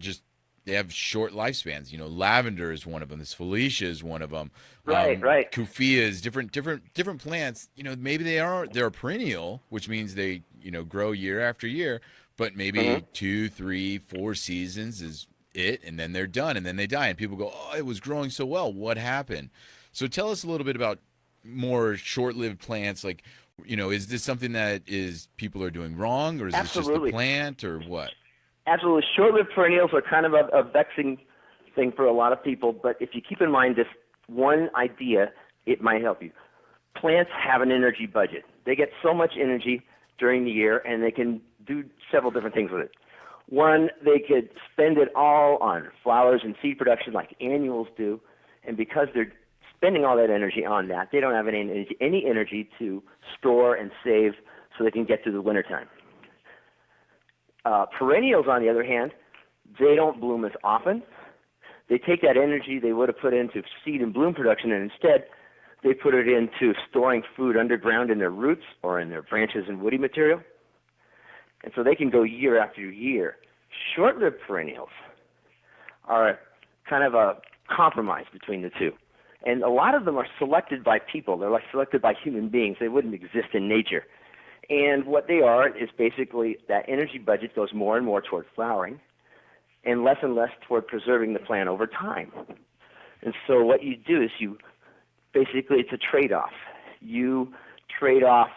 they have short lifespans. Lavender is one of them. This Felicia is one of them. Right. Kufiyas, different plants. Maybe they're perennial, which means they, grow year after year. But maybe 2, 3, 4 seasons is it, and then they're done, and then they die. And people go, oh, it was growing so well. What happened? So tell us a little bit about more short-lived plants, like, is this something that people are doing wrong, or is this just the plant, or what? Absolutely. Short-lived perennials are kind of a vexing thing for a lot of people, but if you keep in mind this one idea, it might help you. Plants have an energy budget. They get so much energy during the year, and they can do several different things with it. One, they could spend it all on flowers and seed production like annuals do, and because they're spending all that energy on that, they don't have any energy to store and save so they can get through the wintertime. Perennials, on the other hand, they don't bloom as often. They take that energy they would have put into seed and bloom production, and instead they put it into storing food underground in their roots or in their branches and woody material. And so they can go year after year. Short-lived perennials are kind of a compromise between the two. And a lot of them are selected by people. They're like selected by human beings. They wouldn't exist in nature. And what they are is basically that energy budget goes more and more toward flowering and less toward preserving the plant over time. And so what you do is it's a trade-off. You trade off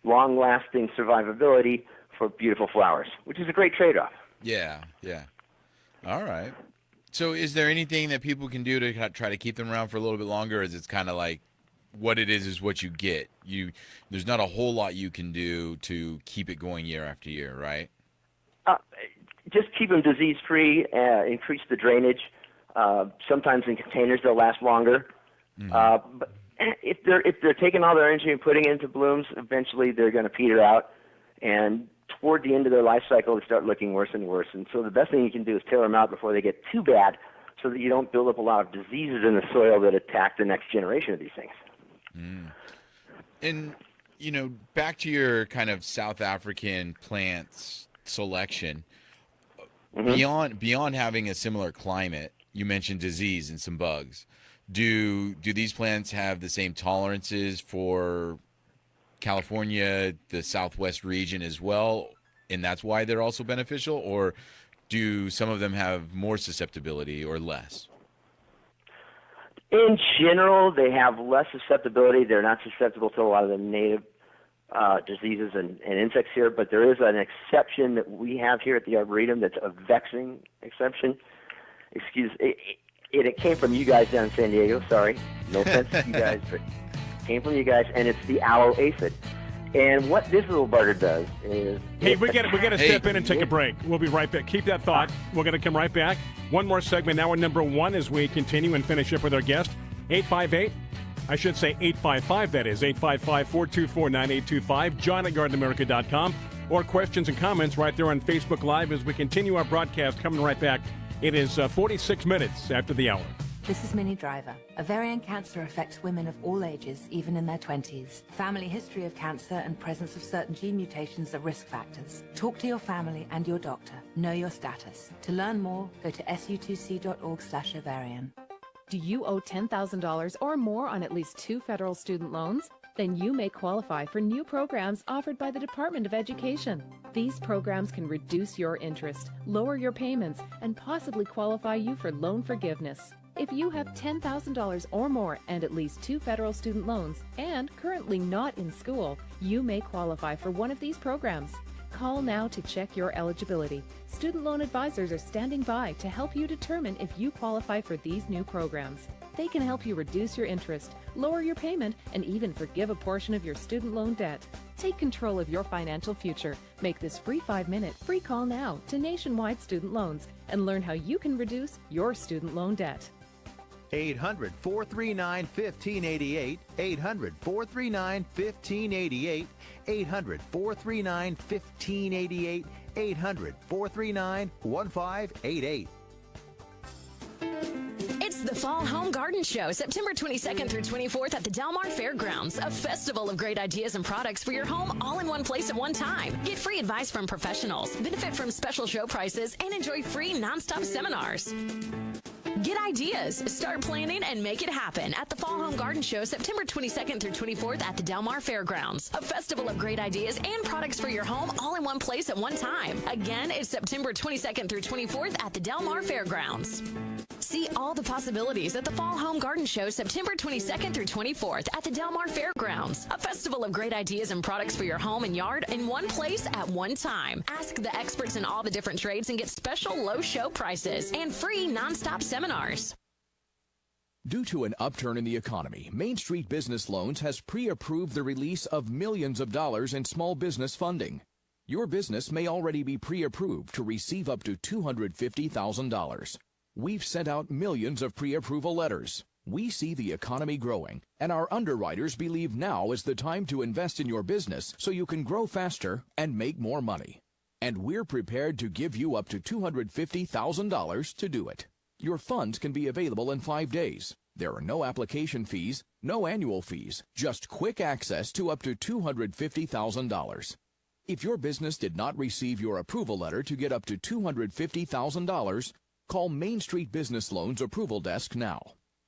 long-lasting survivability for beautiful flowers, which is a great trade-off. Yeah. All right. So is there anything that people can do to try to keep them around for a little bit longer, or is it kind of like what it is what you get? There's not a whole lot you can do to keep it going year after year, right? Just keep them disease-free, increase the drainage. Sometimes in containers they'll last longer. Mm-hmm. But if they're taking all their energy and putting it into blooms, eventually they're going to peter out. And toward the end of their life cycle, they start looking worse and worse. And so the best thing you can do is tailor them out before they get too bad so that you don't build up a lot of diseases in the soil that attack the next generation of these things. And, you know, back to your kind of South African plants selection, beyond having a similar climate, you mentioned disease and some bugs. Do these plants have the same tolerances for California, the Southwest region as well, and that's why they're also beneficial? Or do some of them have more susceptibility or less? In general, they have less susceptibility. They're not susceptible to a lot of the native diseases and insects here, but there is an exception that we have here at the Arboretum that's a vexing exception. It came from you guys down in San Diego. Sorry, no offense to you guys, but it came from you guys, and it's the aloe aphid. And what this little bugger does is... Hey, we got to step in and take a break. We'll be right back. Keep that thought. We're going to come right back. One more segment, hour number 1, as we continue and finish up with our guest. 858, I should say 855, that is, 855-424-9825, john@gardenamerica.com, or questions and comments right there on Facebook Live as we continue our broadcast. Coming right back. It is 46 minutes after the hour. This is Minnie Driver. Ovarian cancer affects women of all ages, even in their 20s. Family history of cancer and presence of certain gene mutations are risk factors. Talk to your family and your doctor. Know your status. To learn more, go to su2c.org/ovarian. Do you owe $10,000 or more on at least 2 federal student loans? Then you may qualify for new programs offered by the Department of Education. These programs can reduce your interest, lower your payments, and possibly qualify you for loan forgiveness. If you have $10,000 or more and at least 2 federal student loans and currently not in school, you may qualify for one of these programs. Call now to check your eligibility. Student loan advisors are standing by to help you determine if you qualify for these new programs. They can help you reduce your interest, lower your payment, and even forgive a portion of your student loan debt. Take control of your financial future. Make this free 5-minute free call now to Nationwide Student Loans and learn how you can reduce your student loan debt. 800-439-1588, 800-439-1588, 800-439-1588, 800-439-1588. It's the Fall Home Garden Show, September 22nd through 24th at the Del Mar Fairgrounds. A festival of great ideas and products for your home all in one place at one time. Get free advice from professionals, benefit from special show prices, and enjoy free nonstop seminars. Get ideas, start planning, and make it happen at the Fall Home Garden Show, September 22nd through 24th at the Del Mar Fairgrounds. A festival of great ideas and products for your home all in one place at one time. Again, it's September 22nd through 24th at the Del Mar Fairgrounds. See all the possibilities at the Fall Home Garden Show, September 22nd through 24th at the Del Mar Fairgrounds. A festival of great ideas and products for your home and yard in one place at one time. Ask the experts in all the different trades and get special low show prices and free nonstop seminars. Due to an upturn in the economy, Main Street Business Loans has pre-approved the release of millions of dollars in small business funding. Your business may already be pre-approved to receive up to $250,000. We've sent out millions of pre-approval letters. We see the economy growing, and our underwriters believe now is the time to invest in your business so you can grow faster and make more money. And we're prepared to give you up to $250,000 to do it. Your funds can be available in 5 days. There are no application fees, no annual fees, just quick access to up to $250,000. If your business did not receive your approval letter to get up to $250,000, call Main Street Business Loans Approval Desk now.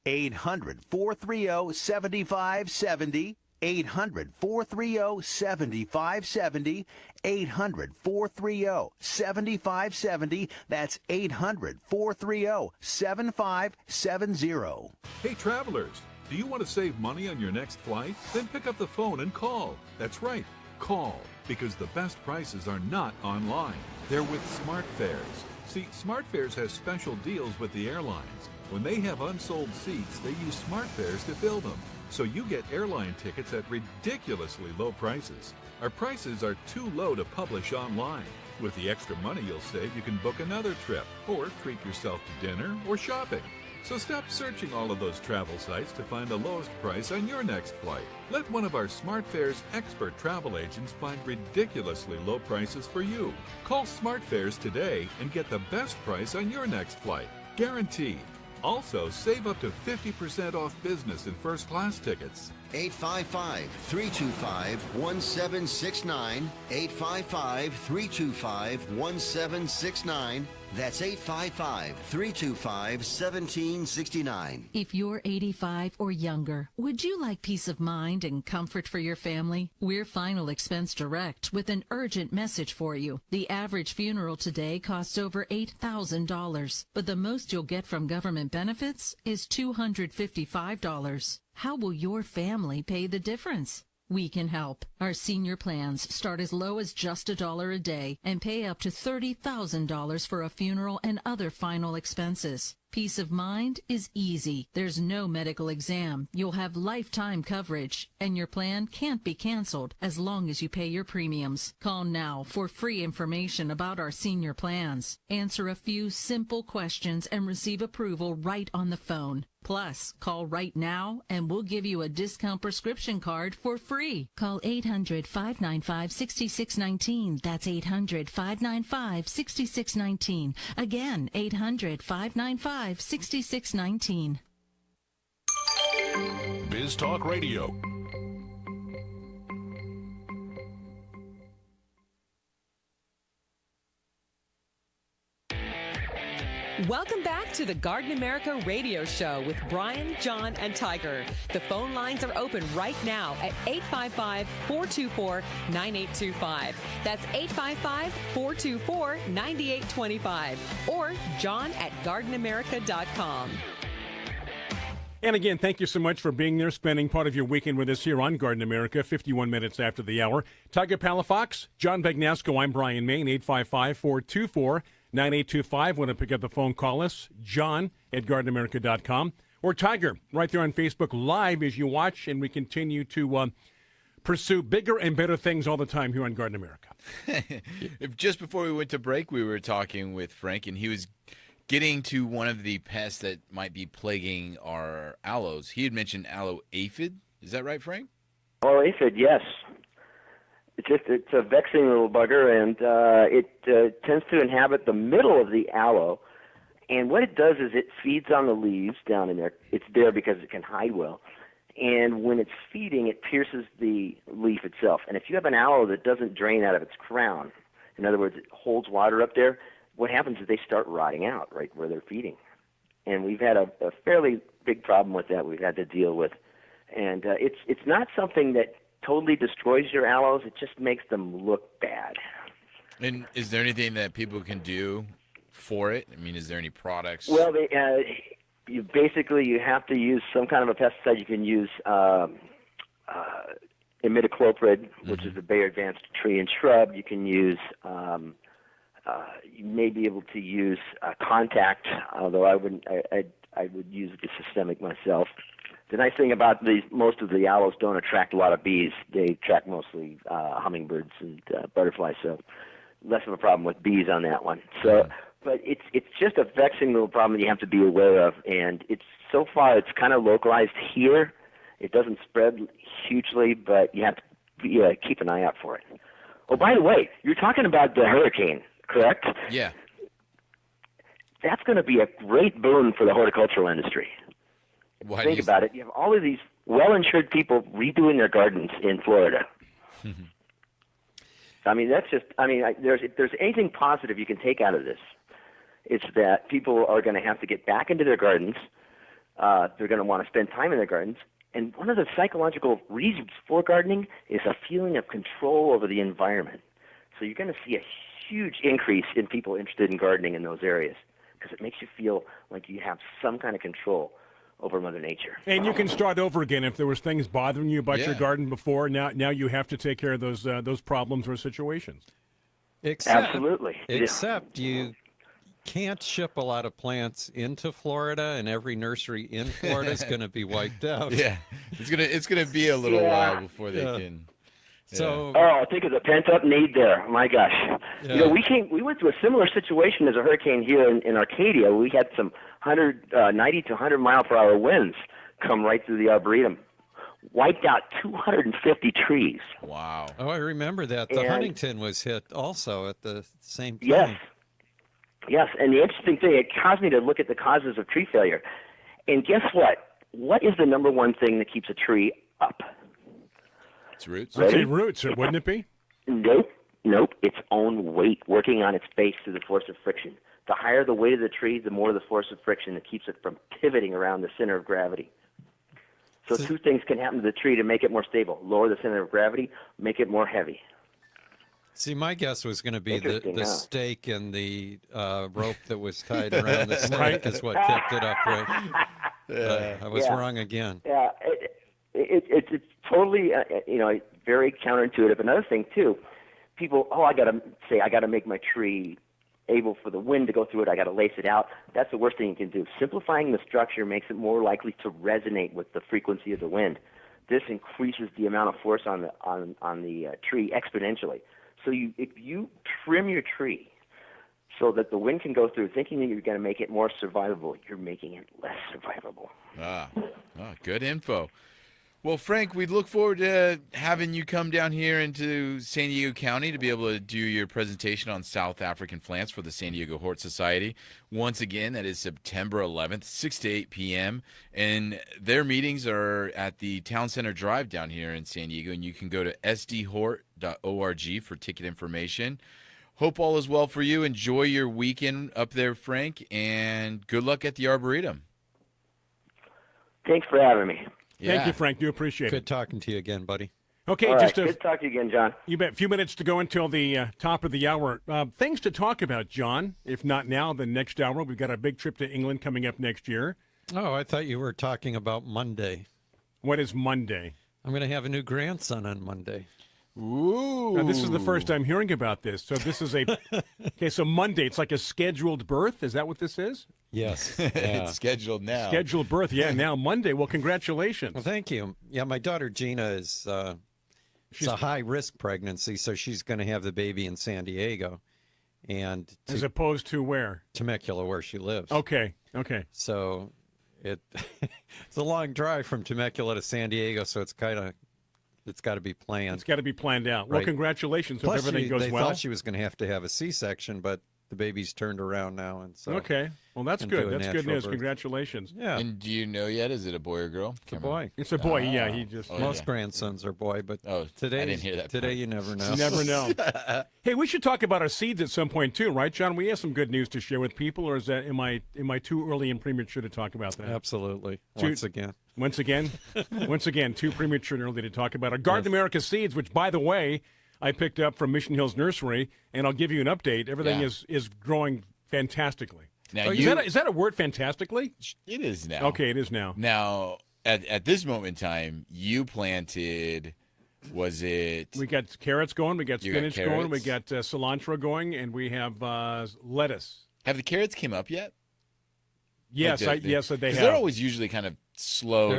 800-430-7570, 800-430-7570, 800-430-7570. That's 800-430-7570. Hey, travelers, do you want to save money on your next flight? Then pick up the phone and call. That's right, call, because the best prices are not online. They're with SmartFares. See, SmartFares has special deals with the airlines. When they have unsold seats, they use SmartFares to fill them. So you get airline tickets at ridiculously low prices. Our prices are too low to publish online. With the extra money you'll save, you can book another trip or treat yourself to dinner or shopping. So stop searching all of those travel sites to find the lowest price on your next flight. Let one of our SmartFares expert travel agents find ridiculously low prices for you. Call SmartFares today and get the best price on your next flight. Guaranteed. Also, save up to 50% off business and first-class tickets. 855-325-1769. 855-325-1769. That's 855-325-1769. If you're 85 or younger, would you like peace of mind and comfort for your family? We're Final Expense Direct with an urgent message for you. The average funeral today costs over $8,000, but the most you'll get from government benefits is $255. How will your family pay the difference? We can help. Our senior plans start as low as just $1 a day and pay up to $30,000 for a funeral and other final expenses. Peace of mind is easy. There's no medical exam. You'll have lifetime coverage, and your plan can't be canceled as long as you pay your premiums. Call now for free information about our senior plans. Answer a few simple questions and receive approval right on the phone. Plus, call right now and we'll give you a discount prescription card for free. Call 800-595-6619. That's 800-595-6619. Again, 800-595-6619. Biz Talk Radio. Welcome back to the Garden America radio show with Bryan, John, and Tiger. The phone lines are open right now at 855-424-9825. That's 855-424-9825. Or john@gardenamerica.com. And again, thank you so much for being there, spending part of your weekend with us here on Garden America, 51 minutes after the hour. Tiger Palafox, John Bagnasco, I'm Bryan Main, 855-424-9825. Want to pick up the phone, call us, john@gardenamerica.com. Or Tiger, right there on Facebook Live as you watch, and we continue to pursue bigger and better things all the time here on Garden America. Just before we went to break, we were talking with Frank, and he was getting to one of the pests that might be plaguing our aloes. He had mentioned aloe aphid. Is that right, Frank? Aloe aphid, yes. It's a vexing little bugger, and it tends to inhabit the middle of the aloe. And what it does is it feeds on the leaves down in there. It's there because it can hide well. And when it's feeding, it pierces the leaf itself. And if you have an aloe that doesn't drain out of its crown, in other words, it holds water up there, what happens is they start rotting out right where they're feeding. And we've had a fairly big problem with that we've had to deal with. And it's not something that totally destroys your aloes. It just makes them look bad. And is there anything that people can do for it? I mean, is there any products? Well, you have to use some kind of a pesticide. You can use imidacloprid, which is the Bayer Advanced Tree and Shrub. You can use you may be able to use Contact, although I would use the systemic myself. The nice thing about most of the aloes don't attract a lot of bees. They attract mostly hummingbirds and butterflies, so less of a problem with bees on that one. So, but it's just a vexing little problem that you have to be aware of, and so far it's kind of localized here. It doesn't spread hugely, but you have to keep an eye out for it. Oh, by the way, you're talking about the hurricane, correct? Yeah. That's going to be a great boon for the horticultural industry. Why Think about it. You have all of these well-insured people redoing their gardens in Florida. I mean, if there's anything positive you can take out of this, it's that people are going to have to get back into their gardens. They're going to want to spend time in their gardens. And one of the psychological reasons for gardening is a feeling of control over the environment. So you're going to see a huge increase in people interested in gardening in those areas because it makes you feel like you have some kind of control over Mother Nature. And you can start over again if there was things bothering you about your garden before. Now you have to take care of those problems or situations. Absolutely. Except you can't ship a lot of plants into Florida, and every nursery in Florida is going to be wiped out. Yeah, it's gonna be a little while before they can. So, I think of the pent-up need there. My gosh, we went through a similar situation as a hurricane here in Arcadia. We had some 90 to 100 mile per hour winds come right through the Arboretum, wiped out 250 trees. Wow. Oh, I remember that. The Huntington was hit also at the same time. Yes. Yes, and the interesting thing, it caused me to look at the causes of tree failure. And guess what? What is the number one thing that keeps a tree up? It's roots. I'd say roots, wouldn't it be? Nope. Its own weight working on its base through the force of friction. The higher the weight of the tree, the more the force of friction that keeps it from pivoting around the center of gravity. So two things can happen to the tree to make it more stable. Lower the center of gravity, make it more heavy. See, my guess was going to be the stake and the rope that was tied around the stake is what kept it upright. I was wrong again. Yeah, it's totally very counterintuitive. Another thing too, people I got to make my tree able for the wind to go through it. I got to lace it out. That's the worst thing you can do. Simplifying the structure makes it more likely to resonate with the frequency of the wind. This increases the amount of force on the tree exponentially. So if you trim your tree so that the wind can go through, thinking that you're going to make it more survivable, you're making it less survivable. Good info. Well, Frank, we look forward to having you come down here into San Diego County to be able to do your presentation on South African plants for the San Diego Hort Society. Once again, that is September 11th, 6 to 8 p.m. And their meetings are at the Town Center Drive down here in San Diego, and you can go to sdhort.org for ticket information. Hope all is well for you. Enjoy your weekend up there, Frank, and good luck at the Arboretum. Thanks for having me. Yeah. Thank you, Frank. Do appreciate it. Good talking to you again, buddy. Okay, all just right. Good to talk to you again, John. You bet. A few minutes to go until the top of the hour. Things to talk about, John. If not now, then next hour. We've got a big trip to England coming up next year. Oh, I thought you were talking about Monday. What is Monday? I'm going to have a new grandson on Monday. Ooh. Now, this is the first time hearing about this. So this is okay, so Monday, it's like a scheduled birth. Is that what this is? Yes. It's scheduled now. Scheduled birth, now Monday. Well, congratulations. Well, thank you. Yeah, my daughter Gina is she's a high-risk pregnancy, so she's going to have the baby in San Diego. And as opposed to where? Temecula, where she lives. Okay. So it's a long drive from Temecula to San Diego, so it's got to be planned. It's got to be planned out. Right. Well, congratulations. Plus, Hope everything goes they well. thought she was going to have a C-section, but the baby's turned around now, and so okay. Well, that's good. That's good news. Birth. Congratulations. Yeah. And do you know yet? Is it a boy or girl? It's a boy. It's a boy. Yeah, he just most grandsons are boy, but today I didn't hear that. Today you never know. You never know. Hey, we should talk about our seeds at some point too, right, John? We have some good news to share with people, or is that am I too early and premature to talk about that? Absolutely. Once again, too premature and early to talk about our Garden America seeds, which, by the way, I picked up from Mission Hills Nursery, and I'll give you an update. Everything is growing fantastically. Now is that a word, fantastically? It is now. Okay, it is now. Now, at this moment in time, you planted, was it? We got carrots going, we got spinach going, we got carrots? cilantro going, and we have lettuce. Have the carrots came up yet? Yes, they have. They're always usually kind of slow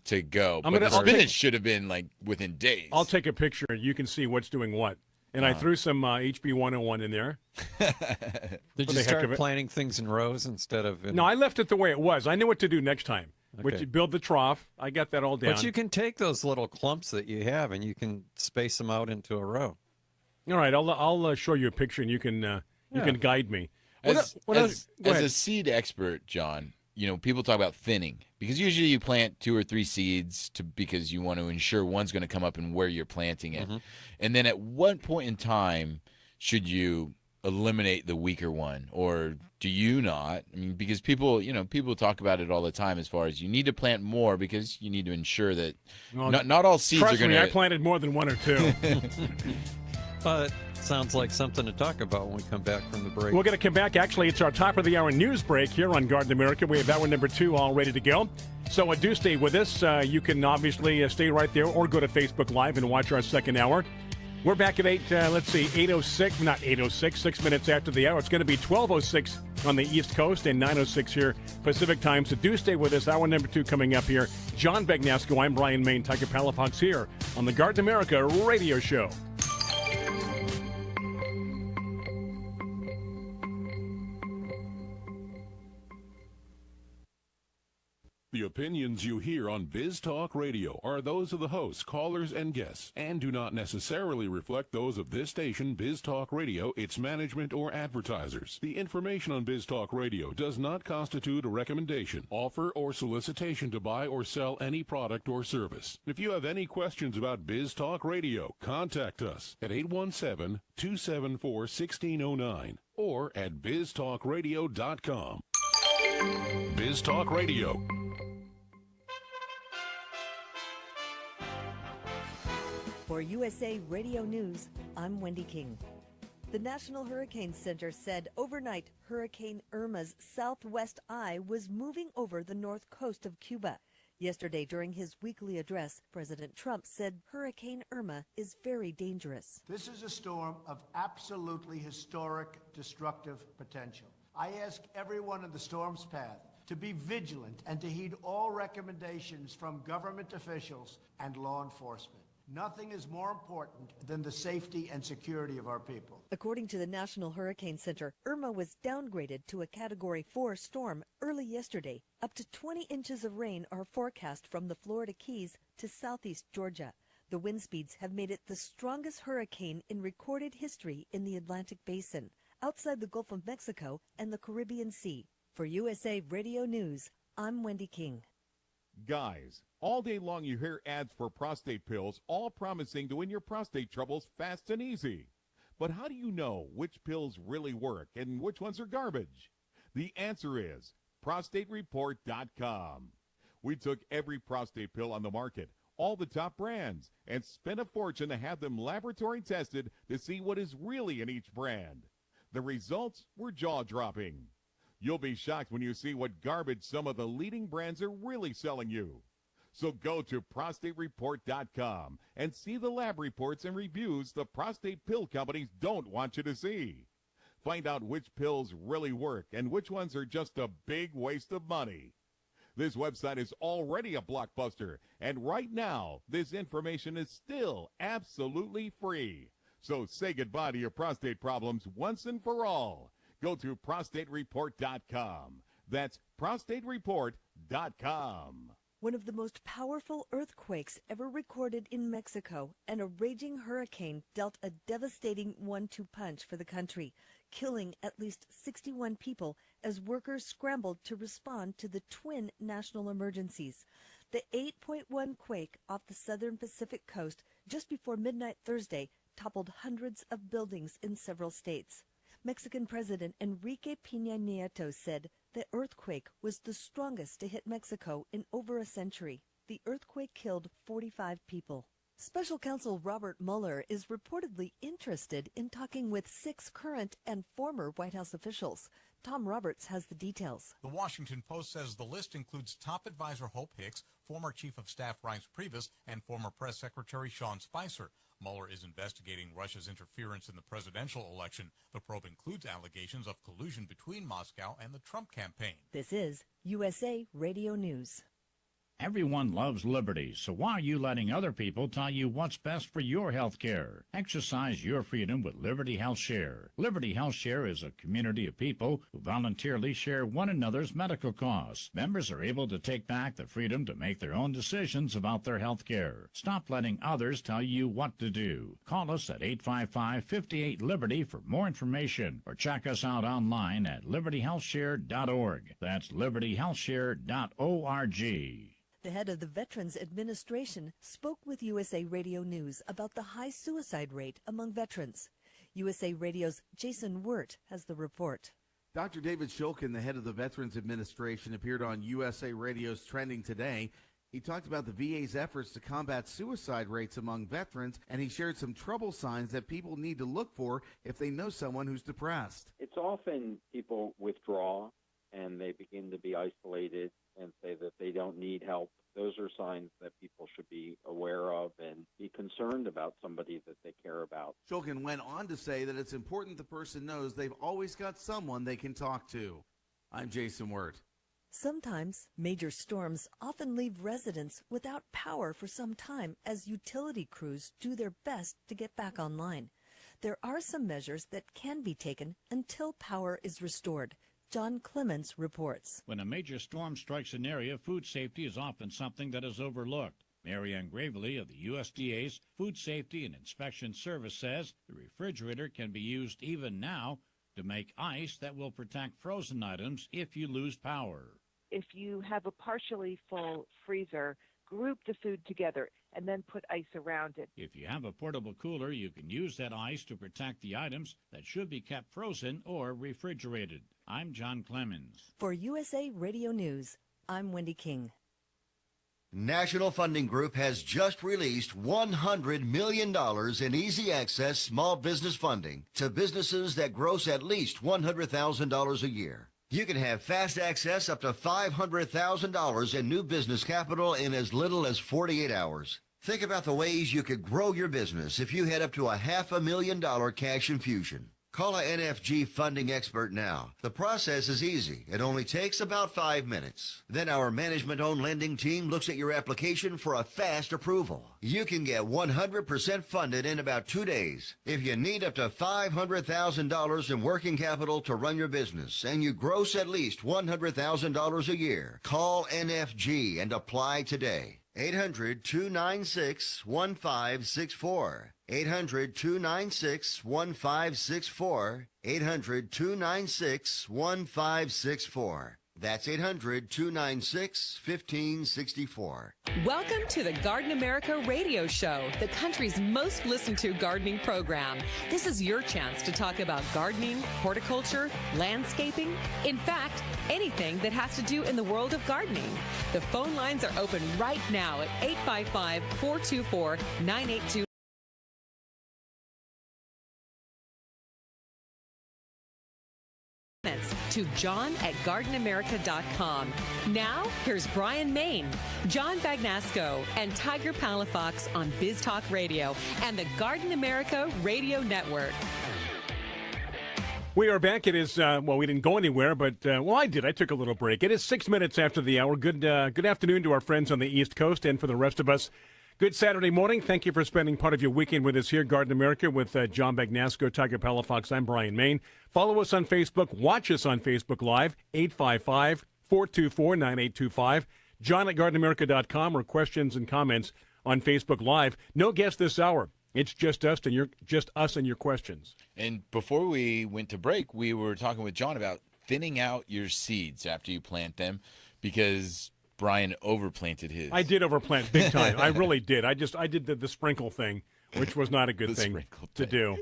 to go. But the spinach should have been like within days. I'll take a picture and you can see what's doing what. And I threw some HB 101 in there. Did you start planting things in rows instead of No, I left it the way it was. I knew what to do next time. Okay. Build the trough. I got that all down. But you can take those little clumps that you have and you can space them out into a row. All right, I'll show you a picture and you can guide me. As a seed expert, John, people talk about thinning because usually you plant 2 or 3 seeds because you want to ensure one's going to come up and where you're planting it. Mm-hmm. And then at what point in time should you eliminate the weaker one, or do you not? I mean, because people talk about it all the time as far as you need to plant more because you need to ensure that not all seeds are going to. I planted more than 1 or 2. But sounds like something to talk about when we come back from the break. We're going to come back. Actually, it's our top of the hour news break here on Garden America. We have hour number 2 all ready to go. So do stay with us. You can obviously stay right there or go to Facebook Live and watch our second hour. We're back at 8:06, not 8:06, 6 minutes after the hour. It's going to be 12:06 on the East Coast and 9:06 here Pacific time. So do stay with us. Hour number 2 coming up here. John Bagnasco, I'm Bryan Main, Tiger Palafox here on the Garden America radio show. The opinions you hear on Biz Talk Radio are those of the hosts, callers, and guests, and do not necessarily reflect those of this station, Biz Talk Radio, its management, or advertisers. The information on Biz Talk Radio does not constitute a recommendation, offer, or solicitation to buy or sell any product or service. If you have any questions about Biz Talk Radio, contact us at 817-274-1609 or at biztalkradio.com. Biz Talk Radio. For USA Radio News, I'm Wendy King. The National Hurricane Center said overnight Hurricane Irma's southwest eye was moving over the north coast of Cuba. Yesterday, during his weekly address, President Trump said Hurricane Irma is very dangerous. This is a storm of absolutely historic destructive potential. I ask everyone in the storm's path to be vigilant and to heed all recommendations from government officials and law enforcement. Nothing is more important than the safety and security of our people. According to the National Hurricane Center, Irma was downgraded to a Category 4 storm early yesterday. Up to 20 inches of rain are forecast from the Florida Keys to southeast Georgia. The wind speeds have made it the strongest hurricane in recorded history in the Atlantic Basin, outside the Gulf of Mexico and the Caribbean Sea. For USA Radio News, I'm Wendy King. Guys, all day long you hear ads for prostate pills, all promising to win your prostate troubles fast and easy. But how do you know which pills really work and which ones are garbage? The answer is prostatereport.com. We took every prostate pill on the market, all the top brands, and spent a fortune to have them laboratory tested to see what is really in each brand. The results were jaw-dropping. You'll be shocked when you see what garbage some of the leading brands are really selling you. So go to prostatereport.com and see the lab reports and reviews the prostate pill companies don't want you to see. Find out which pills really work and which ones are just a big waste of money. This website is already a blockbuster, and right now, this information is still absolutely free. So say goodbye to your prostate problems once and for all. Go to prostatereport.com. That's prostatereport.com. One of the most powerful earthquakes ever recorded in Mexico, and a raging hurricane dealt a devastating 1-2 punch for the country, killing at least 61 people as workers scrambled to respond to the twin national emergencies. The 8.1 quake off the southern Pacific coast just before midnight Thursday toppled hundreds of buildings in several states. Mexican President Enrique Peña Nieto said the earthquake was the strongest to hit Mexico in over a century. The earthquake killed 45 people. Special Counsel Robert Mueller is reportedly interested in talking with 6 current and former White House officials. Tom Roberts has the details. The Washington Post says the list includes top advisor Hope Hicks, former Chief of Staff Reince Priebus, and former Press Secretary Sean Spicer. Mueller is investigating Russia's interference in the presidential election. The probe includes allegations of collusion between Moscow and the Trump campaign. This is USA Radio News. Everyone loves liberty, so why are you letting other people tell you what's best for your health care? Exercise your freedom with Liberty Health Share. Liberty Health Share is a community of people who voluntarily share one another's medical costs. Members are able to take back the freedom to make their own decisions about their health care. Stop letting others tell you what to do. Call us at 855-58-LIBERTY for more information, or check us out online at libertyhealthshare.org. That's libertyhealthshare.org. The head of the Veterans Administration spoke with USA Radio News about the high suicide rate among veterans. USA Radio's Jason Wirt has the report. Dr. David Shulkin, the head of the Veterans Administration, appeared on USA Radio's Trending Today. He talked about the VA's efforts to combat suicide rates among veterans, and he shared some trouble signs that people need to look for if they know someone who's depressed. It's often people withdraw and they begin to be isolated and say that they don't need help. Those are signs that people should be aware of and be concerned about somebody that they care about. Shulkin went on to say that it's important the person knows they've always got someone they can talk to. I'm Jason Wirt. Sometimes major storms often leave residents without power for some time as utility crews do their best to get back online. There are some measures that can be taken until power is restored. John Clements reports. When a major storm strikes an area, food safety is often something that is overlooked. Marianne Gravely of the USDA's Food Safety and Inspection Service says the refrigerator can be used even now to make ice that will protect frozen items if you lose power. If you have a partially full freezer, group the food together and then put ice around it. If you have a portable cooler, you can use that ice to protect the items that should be kept frozen or refrigerated. I'm John Clemens. For USA Radio News, I'm Wendy King. National Funding Group has just released $100 million in easy access small business funding to businesses that gross at least $100,000 a year. You can have fast access up to $500,000 in new business capital in as little as 48 hours. Think about the ways you could grow your business if you had up to $500,000 cash infusion. Call a NFG funding expert now. The process is easy. It only takes about 5 minutes. Then our management-owned lending team looks at your application for a fast approval. You can get 100% funded in about 2 days. If you need up to $500,000 in working capital to run your business and you gross at least $100,000 a year, call NFG and apply today. 800-296-1564. 800-296-1564. 800-296-1564. That's 800-296-1564. Welcome to the Garden America Radio Show, the country's most listened to gardening program. This is your chance to talk about gardening, horticulture, landscaping, in fact, anything that has to do in the world of gardening. The phone lines are open right now at 855-424-9824. To john@gardenamerica.com. Now, here's Bryan Main, John Bagnasco, and Tiger Palafox on Biz Talk Radio and the Garden America Radio Network. We are back. It is, we didn't go anywhere, but, I did. I took a little break. It is 6 minutes after the hour. Good afternoon to our friends on the East Coast, and for the rest of us, good Saturday morning. Thank you for spending part of your weekend with us here, Garden America, with John Bagnasco, Tiger Palafox. I'm Bryan Main. Follow us on Facebook. Watch us on Facebook Live, 855-424-9825. John at GardenAmerica.com, or questions and comments on Facebook Live. No guest this hour. It's just us and your questions. And before we went to break, we were talking with John about thinning out your seeds after you plant them, because Bryan overplanted his. I did overplant big time. I really did. I did the sprinkle thing, which was not a good thing to do.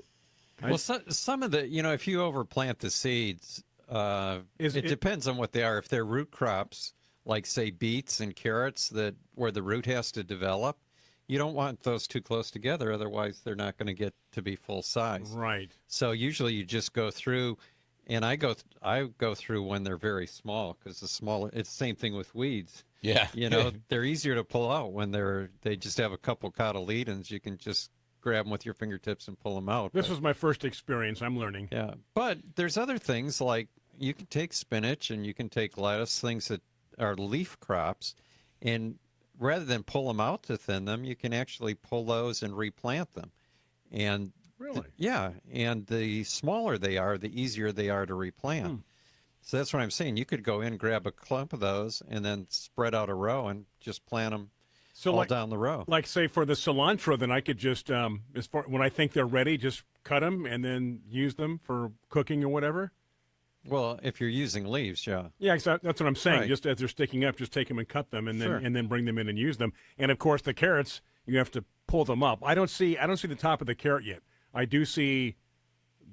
Well, some of the, if you overplant the seeds, it depends on what they are. If they're root crops, like say beets and carrots, where the root has to develop, you don't want those too close together. Otherwise, they're not going to get to be full size. Right. So usually you just go through. And I go through when they're very small, because it's the same thing with weeds. Yeah. They're easier to pull out when they just have a couple cotyledons. You can just grab them with your fingertips and pull them out. This was my first experience. I'm learning. Yeah. But there's other things, like you can take spinach and you can take lettuce, things that are leaf crops, and rather than pull them out to thin them, you can actually pull those and replant them. And really? Yeah, and the smaller they are, the easier they are to replant. So that's what I'm saying. You could go in, grab a clump of those, and then spread out a row and just plant them down the row. Like, say, for the cilantro, then I could just, when I think they're ready, just cut them and then use them for cooking or whatever? Well, if you're using leaves, yeah. Yeah, that's what I'm saying. Right. Just as they're sticking up, just take them and cut them, and Sure. then bring them in and use them. And, of course, the carrots, you have to pull them up. I don't see the top of the carrot yet. I do see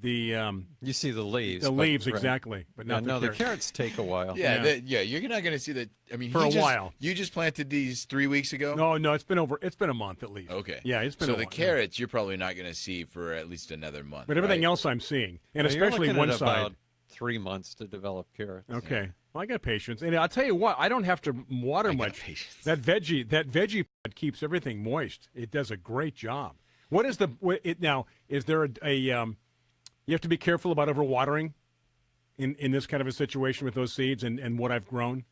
the you see the leaves. The leaves, right. Exactly, but not the carrots take a while. Yeah, you're not going to see that. I mean, for a while. You just planted these 3 weeks ago. No, it's been a month at least. Okay, yeah, it's been. So a the while, carrots you're probably not going to see for at least another month. But everything else I'm seeing, and Well, especially you're looking one at side. about 3 months to develop carrots. Okay, well, I got patience, and I'll tell you what, I don't have to water much. That veggie pad keeps everything moist. It does a great job. What is now? Is there a you have to be careful about overwatering in this kind of a situation with those seeds and what I've grown?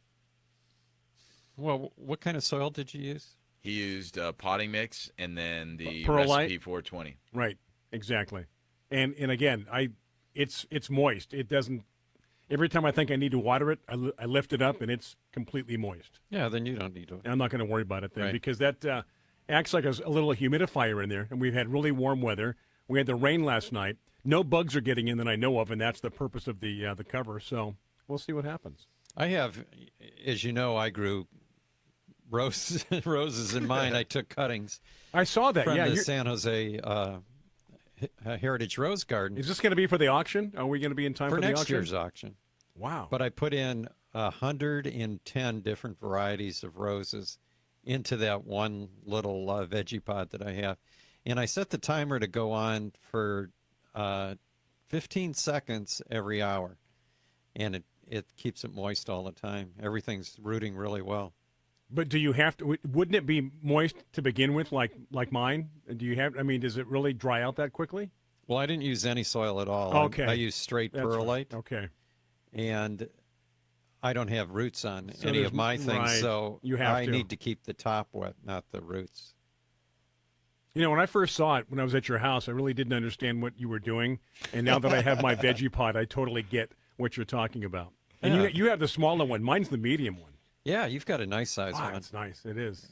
Well, what kind of soil did you use? He used potting mix and then the Perlite? recipe 420. Right, exactly. And again, it's moist. It Every time I think I need to water it, I lift it up, and it's completely moist. Yeah, then you don't need to. I'm not going to worry about it then Right. because that acts like a little humidifier in there, and we've had really warm weather. We had the rain last night. No bugs are getting in that I know of, and that's the purpose of the cover. So we'll see what happens. I have, as you know, I grew roses in mine. I took cuttings. I saw that. From Yeah, the San Jose Heritage Rose Garden. Is this going to be for the auction? Are we going to be in time for the auction? next year's auction? Wow. But I put in 110 different varieties of roses into that one little veggie pod that I have. And I set the timer to go on for 15 seconds every hour. And it keeps it moist all the time. Everything's rooting really well. But do you have to? Wouldn't it be moist to begin with, like mine? Do you have? I mean, does it really dry out that quickly? Well, I didn't use any soil at all. Okay. I used straight That's perlite. right. Okay. And I don't have roots on So any there's- of my things, right. so You have I to. need to keep the top wet, not the roots. You know, when I first saw it, when I was at your house, I really didn't understand what you were doing. And now that I have my veggie pod, I totally get what you're talking about. And Yeah. you have the smaller one. Mine's the medium one. Yeah, you've got a nice size Wow, one. it's nice. It is.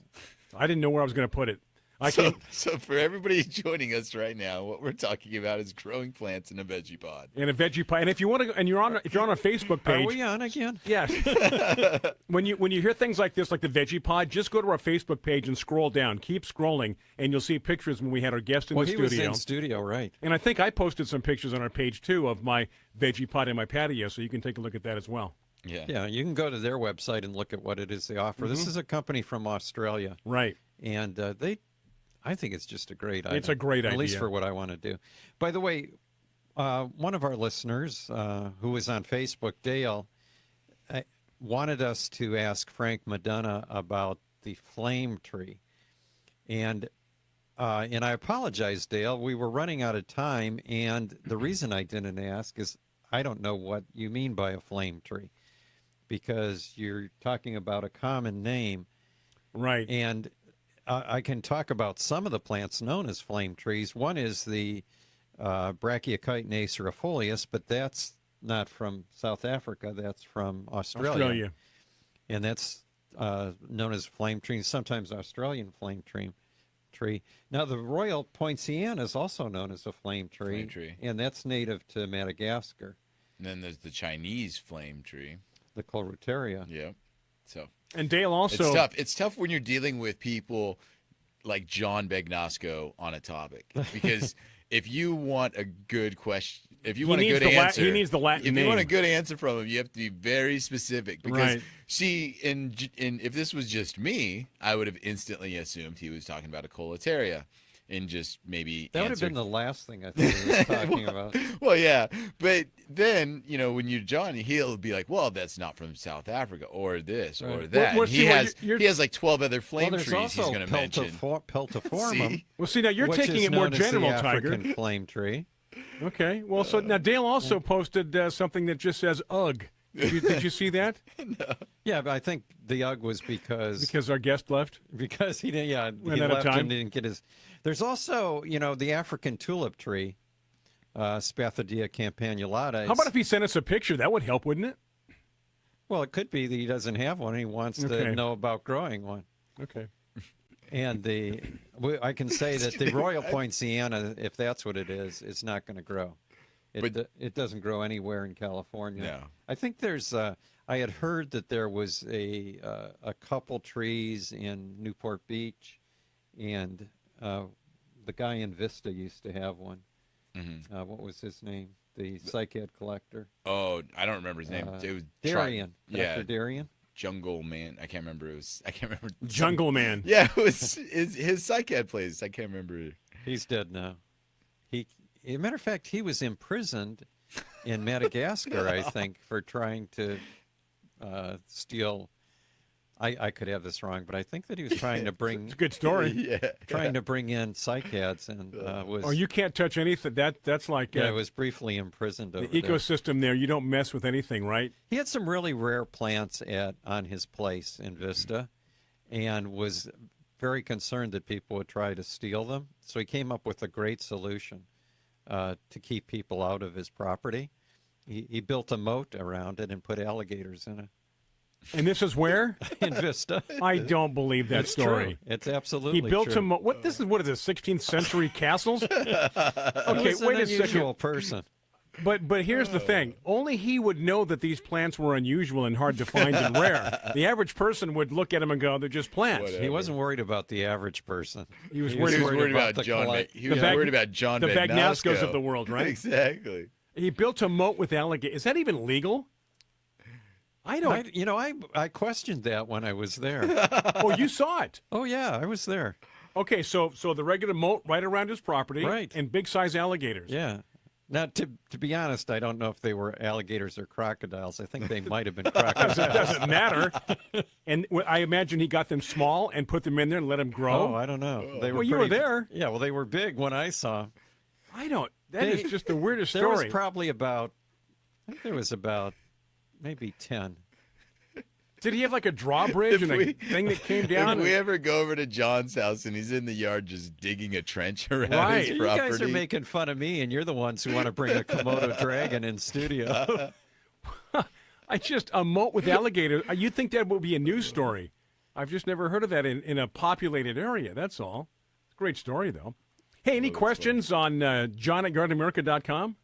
I didn't know where I was going to put it. I So, can't. so for everybody joining us right now, what we're talking about is growing plants in a veggie pod. And a veggie pod. And if you want to, and if you're on a Facebook page, Are we on again? yes. when you hear things like this, like the veggie pod, just go to our Facebook page and scroll down. Keep scrolling, and you'll see pictures when we had our guest in Well, the he studio. was in studio, right? And I think I posted some pictures on our page too of my veggie pod in my patio, so you can take a look at that as well. Yeah, you can go to their website and look at what it is they offer. This Mhm. is a company from Australia. Right. And I think it's just a great idea. It's a great At least idea. for what I want to do. By the way, one of our listeners who was on Facebook, Dale, wanted us to ask Frank Madonna about the flame tree. And I apologize, Dale. We were running out of time, and the reason I didn't ask is I don't know what you mean by a flame tree, because you're talking about a common name. Right. And I can talk about some of the plants known as flame trees. One is the Brachychiton acerifolius, but that's not from South Africa. That's from Australia. And that's known as flame tree, sometimes Australian flame tree. Now, the Royal Poinciana is also known as a flame tree, and that's native to Madagascar. And then there's the Chinese flame tree. The Chloroteria. Yeah. So. And Dale also. It's tough. It's tough when you're dealing with people like John Bagnasco on a topic, because if you want a good question, if you want a good answer, he needs the Latin If name. you want a good answer from him, you have to be very specific. Because Right. see, in if this was just me, I would have instantly assumed he was talking about a Chloroteria. And just maybe That would have been the last thing I thought he was talking about. Well, yeah, but then when you're John, he'll be like, "Well, that's not from South Africa, or this, or Right. that." Well, And he has like 12 other flame there's trees he's also going to mention. Peltiformum. See? Well, see, now you're which taking is it more known as general, the Tiger. African flame tree. Okay. Well, so now Dale also posted something that just says "ugh." Did you see that? No. Yeah, but I think the UGG was because our guest left. Because he didn't. Yeah, Ran he out of left time. and didn't get his. There's also the African tulip tree, Spathodea campanulata. How about if he sent us a picture? That would help, wouldn't it? Well, it could be that he doesn't have one. And he wants Okay. to know about growing one. Okay. And I can say that the Royal Poinciana, if that's what it is, it's not going to grow. It doesn't grow anywhere in California. No. I think there's. I had heard that there was a couple trees in Newport Beach, and the guy in Vista used to have one. Mm-hmm. What was his name? The cycad collector. Oh, I don't remember his name. It was Darian. Yeah, Dr. Darian. Jungle Man. I can't remember. I can't remember. Jungle Man. Yeah, it was his cycad place. I can't remember. He's dead now. As a matter of fact, he was imprisoned in Madagascar, I think, for trying to steal. I could have this wrong, but I think that he was trying to bring. It's a good story. Yeah. Trying to bring in cycads and was. Oh, you can't touch anything. That's like. Yeah, was briefly imprisoned over the there. ecosystem there. You don't mess with anything, right? He had some really rare plants on his place in Vista, and was very concerned that people would try to steal them. So he came up with a great solution to keep people out of his property. He built a moat around it and put alligators in it. And this is where? In Vista. I don't believe that It's story. true. It's absolutely He built true. a moat. What is this? 16th century castles? Okay, He's wait an a second. unusual person. But here's the thing. Only he would know that these plants were unusual and hard to find and rare. The average person would look at them and go, they're just plants. Whatever. He wasn't worried about the average person. He was worried about the John. collect- He was worried about John the Bagnasco. Bagnascos of the world, right? Exactly. He built a moat with alligators. Is that even legal? I don't. I questioned that when I was there. Oh, you saw it? Oh, yeah, I was there. Okay, so the regular moat right around his property, Right. and big size alligators. Yeah. Now, to be honest, I don't know if they were alligators or crocodiles. I think they might have been crocodiles. It doesn't matter. And I imagine he got them small and put them in there and let them grow. Oh, I don't know. They were well, you were there. Yeah, well, they were big when I saw them. That is just the weirdest There story. was probably about, I think there was about maybe 10. Did he have like a drawbridge and a thing that came down? If we ever go over to John's house and he's in the yard just digging a trench around Right. his You property. guys are making fun of me, and you're the ones who want to bring a Komodo dragon in studio. A moat with alligators. You'd think that would be a news story. I've just never heard of that in a populated area. That's all. It's a great story, though. Hey, any questions on john@gardenamerica.com?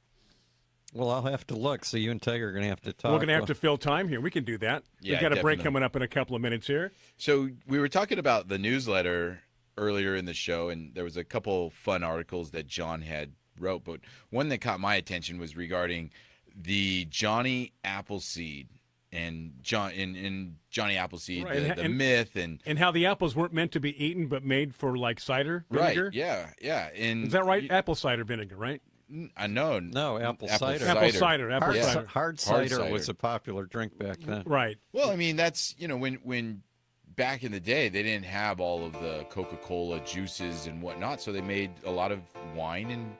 Well, I'll have to look, so you and Tiger are going to have to talk. We're going to have to fill time here. We can do that. Yeah, We've got a break definitely. coming up in a couple of minutes here. So we were talking about the newsletter earlier in the show, and there was a couple fun articles that John had wrote, but one that caught my attention was regarding the Johnny Appleseed and Johnny Appleseed, Right, the myth, and how the apples weren't meant to be eaten, but made for like cider vinegar. Right? Yeah. And Is that right? Apple cider vinegar, right? I know. No, apple cider. Apple cider. Hard cider was a popular drink back then. Right. Well, I mean, that's, when back in the day, they didn't have all of the Coca-Cola juices and whatnot, so they made a lot of wine and,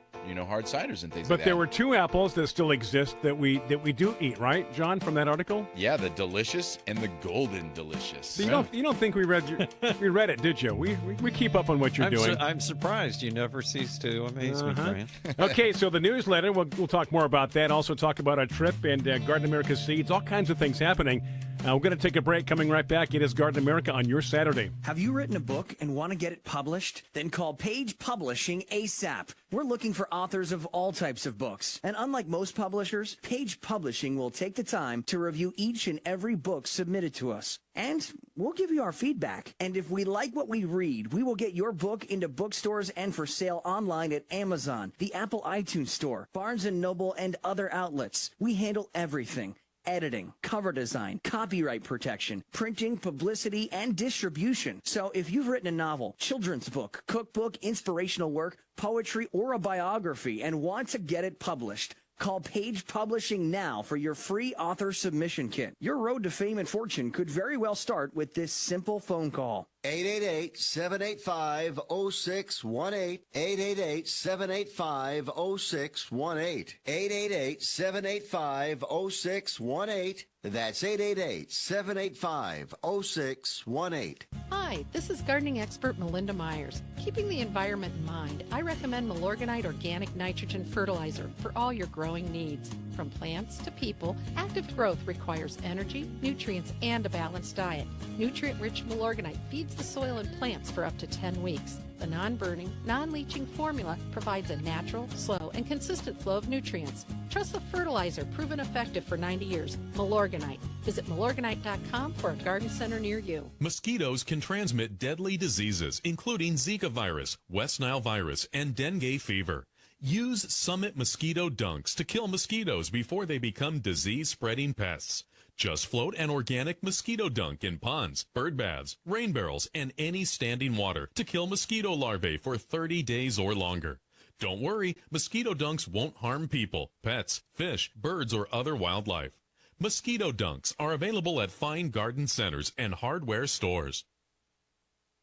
hard ciders and things like that. But there were two apples that still exist that we do eat, right, John, from that article? Yeah, the delicious and the golden delicious. So you don't think we read it, did you? We keep up on what you're doing. I'm surprised. You never cease to amaze me, Brian. Okay, so the newsletter, we'll talk more about that. Also talk about our trip and Garden America Seeds, all kinds of things happening. We're going to take a break. Coming right back, it is Garden America on your Saturday. Have you written a book and want to get it published? Then call Page Publishing ASAP. We're looking for authors of all types of books. And unlike most publishers, Page Publishing will take the time to review each and every book submitted to us. And we'll give you our feedback. And if we like what we read, we will get your book into bookstores and for sale online at Amazon, the Apple iTunes Store, Barnes & Noble, and other outlets. We handle everything. Editing, cover design, copyright protection, printing, publicity, and distribution. So if you've written a novel, children's book, cookbook, inspirational work, poetry, or a biography and want to get it published, call Page Publishing now for your free author submission kit. Your road to fame and fortune could very well start with this simple phone call. 888-785-0618. 888-785-0618. 888-785-0618. That's 888-785-0618. Hi, this is gardening expert Melinda Myers. Keeping the environment in mind, I recommend Milorganite Organic Nitrogen Fertilizer for all your growing needs. From plants to people, active growth requires energy, nutrients, and a balanced diet. Nutrient-rich Milorganite feeds the soil and plants for up to 10 weeks. The non-burning, non-leaching formula provides a natural, slow, and consistent flow of nutrients. Trust the fertilizer proven effective for 90 years. Milorganite. Visit Milorganite.com for a garden center near you. Mosquitoes can transmit deadly diseases, including Zika virus, West Nile virus, and dengue fever. Use Summit Mosquito Dunks to kill mosquitoes before they become disease-spreading pests. Just float an organic mosquito dunk in ponds, bird baths, rain barrels, and any standing water to kill mosquito larvae for 30 days or longer. Don't worry, mosquito dunks won't harm people, pets, fish, birds, or other wildlife. Mosquito dunks are available at fine garden centers and hardware stores.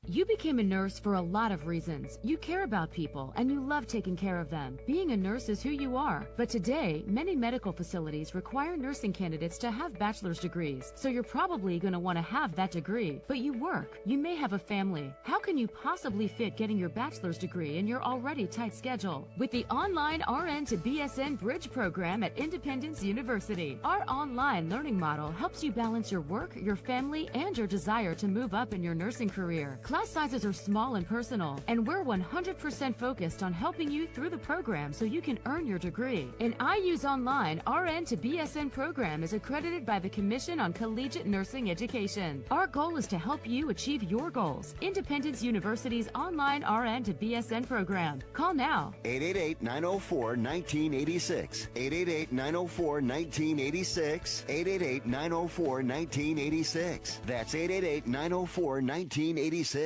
You became a nurse for a lot of reasons. You care about people and you love taking care of them. Being a nurse is who you are. But today, many medical facilities require nursing candidates to have bachelor's degrees. So you're probably going to want to have that degree. But you work. You may have a family. How can you possibly fit getting your bachelor's degree in your already tight schedule? With the online RN to BSN Bridge program at Independence University, our online learning model helps you balance your work, your family, and your desire to move up in your nursing career. Class sizes are small and personal, and we're 100% focused on helping you through the program so you can earn your degree. An IU's online RN to BSN program is accredited by the Commission on Collegiate Nursing Education. Our goal is to help you achieve your goals. Independence University's online RN to BSN program. Call now. 888-904-1986. 888-904-1986. 888-904-1986. That's 888-904-1986.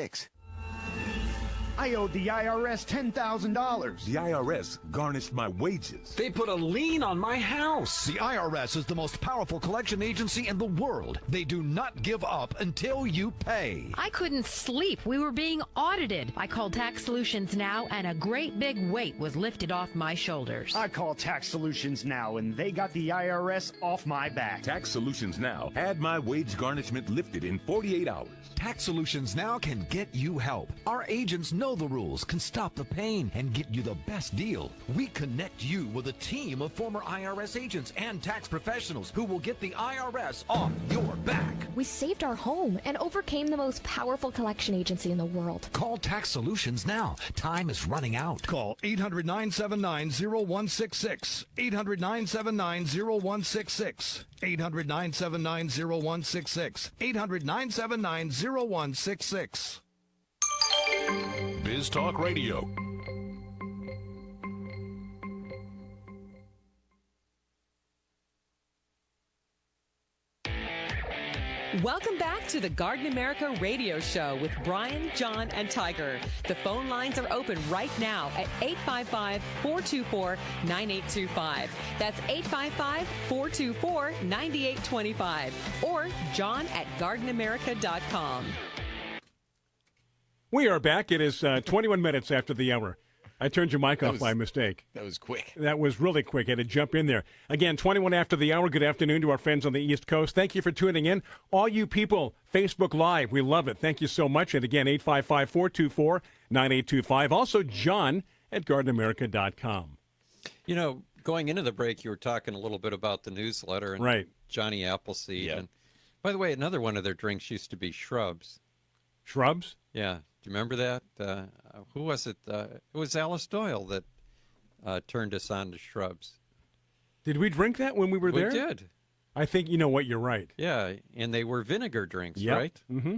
I owed the IRS $10,000. The IRS garnished my wages. They put a lien on my house. The IRS is the most powerful collection agency in the world. They do not give up until you pay. I couldn't sleep. We were being audited. I called Tax Solutions Now, and a great big weight was lifted off my shoulders. I called Tax Solutions Now, and they got the IRS off my back. Tax Solutions Now had my wage garnishment lifted in 48 hours. Tax Solutions Now can get you help. Our agents know the rules, can stop the pain, and get you the best deal. We connect you with a team of former IRS agents and tax professionals who will get the IRS off your back. We saved our home and overcame the most powerful collection agency in the world. Call Tax Solutions now. Time is running out. Call 800-979-0166. 800-979-0166. 800-979-0166. 800-979-0166. Biz Talk Radio. Welcome back to the Garden America Radio Show with Bryan, John, and Tiger. The phone lines are open right now at 855-424-9825. That's 855-424-9825. Or John at gardenamerica.com. We are back. It is 21 minutes after the hour. I turned your mic off by mistake. That was quick. That was really quick. I had to jump in there. Again, 21 after the hour. Good afternoon to our friends on the East Coast. Thank you for tuning in. All you people, Facebook Live, we love it. Thank you so much. And again, 855-424-9825. Also, John at gardenamerica.com. You know, going into the break, you were talking a little bit about the newsletter and right. Johnny Appleseed. Yep. And by the way, another one of their drinks used to be Shrubs. Shrubs? Yeah. Do you remember that? Who was it? It was Alice Doyle that turned us on to Shrubs. Did we drink that when we were there? We did. I think, you know what, you're right. Yeah, and they were vinegar drinks, yep. right? Mm-hmm.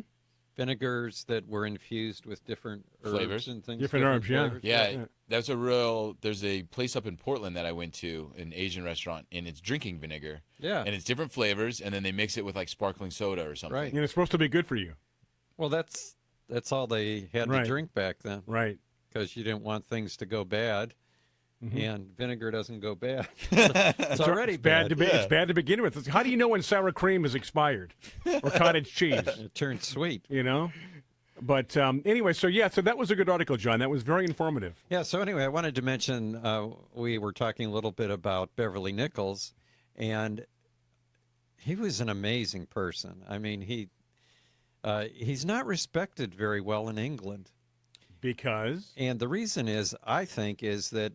Vinegars that were infused with different herbs flavors and things. Different herbs, flavors. Yeah, that's there's a place up in Portland that I went to, an Asian restaurant, and it's drinking vinegar. Yeah. And it's different flavors, and then they mix it with like sparkling soda or something. Right. And it's supposed to be good for you. Well, that's all they had right. to drink back then. Right. Because you didn't want things to go bad. Mm-hmm. And vinegar doesn't go bad. It's already bad. It's bad to begin with. How do you know when sour cream is expired or cottage cheese? It turns sweet. You know? But anyway, so that was a good article, John. That was very informative. Yeah, so anyway, I wanted to mention we were talking a little bit about Beverly Nichols, and he was an amazing person. I mean, he's not respected very well in England. Because? And the reason is, I think, is that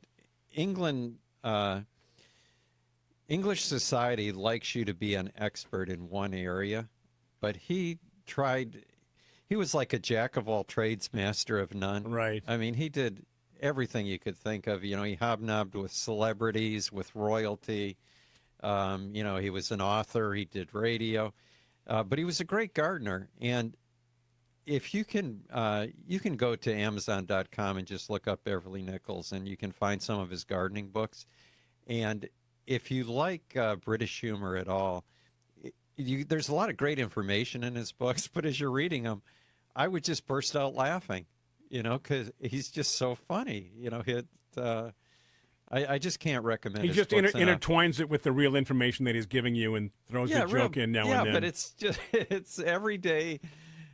English society likes you to be an expert in one area, but he was like a jack of all trades, master of none. Right. I mean, he did everything you could think of. You know, he hobnobbed with celebrities, with royalty. You know, he was an author. He did radio. But he was a great gardener. And if you can go to Amazon.com and just look up Beverly Nichols, and you can find some of his gardening books. And if you like British humor at all, there's a lot of great information in his books. But as you're reading them, I would just burst out laughing, you know, because he's just so funny. You know, I just can't recommend. He his just books enough. intertwines it with the real information that he's giving you and throws a joke in now and then. Yeah, but it's everyday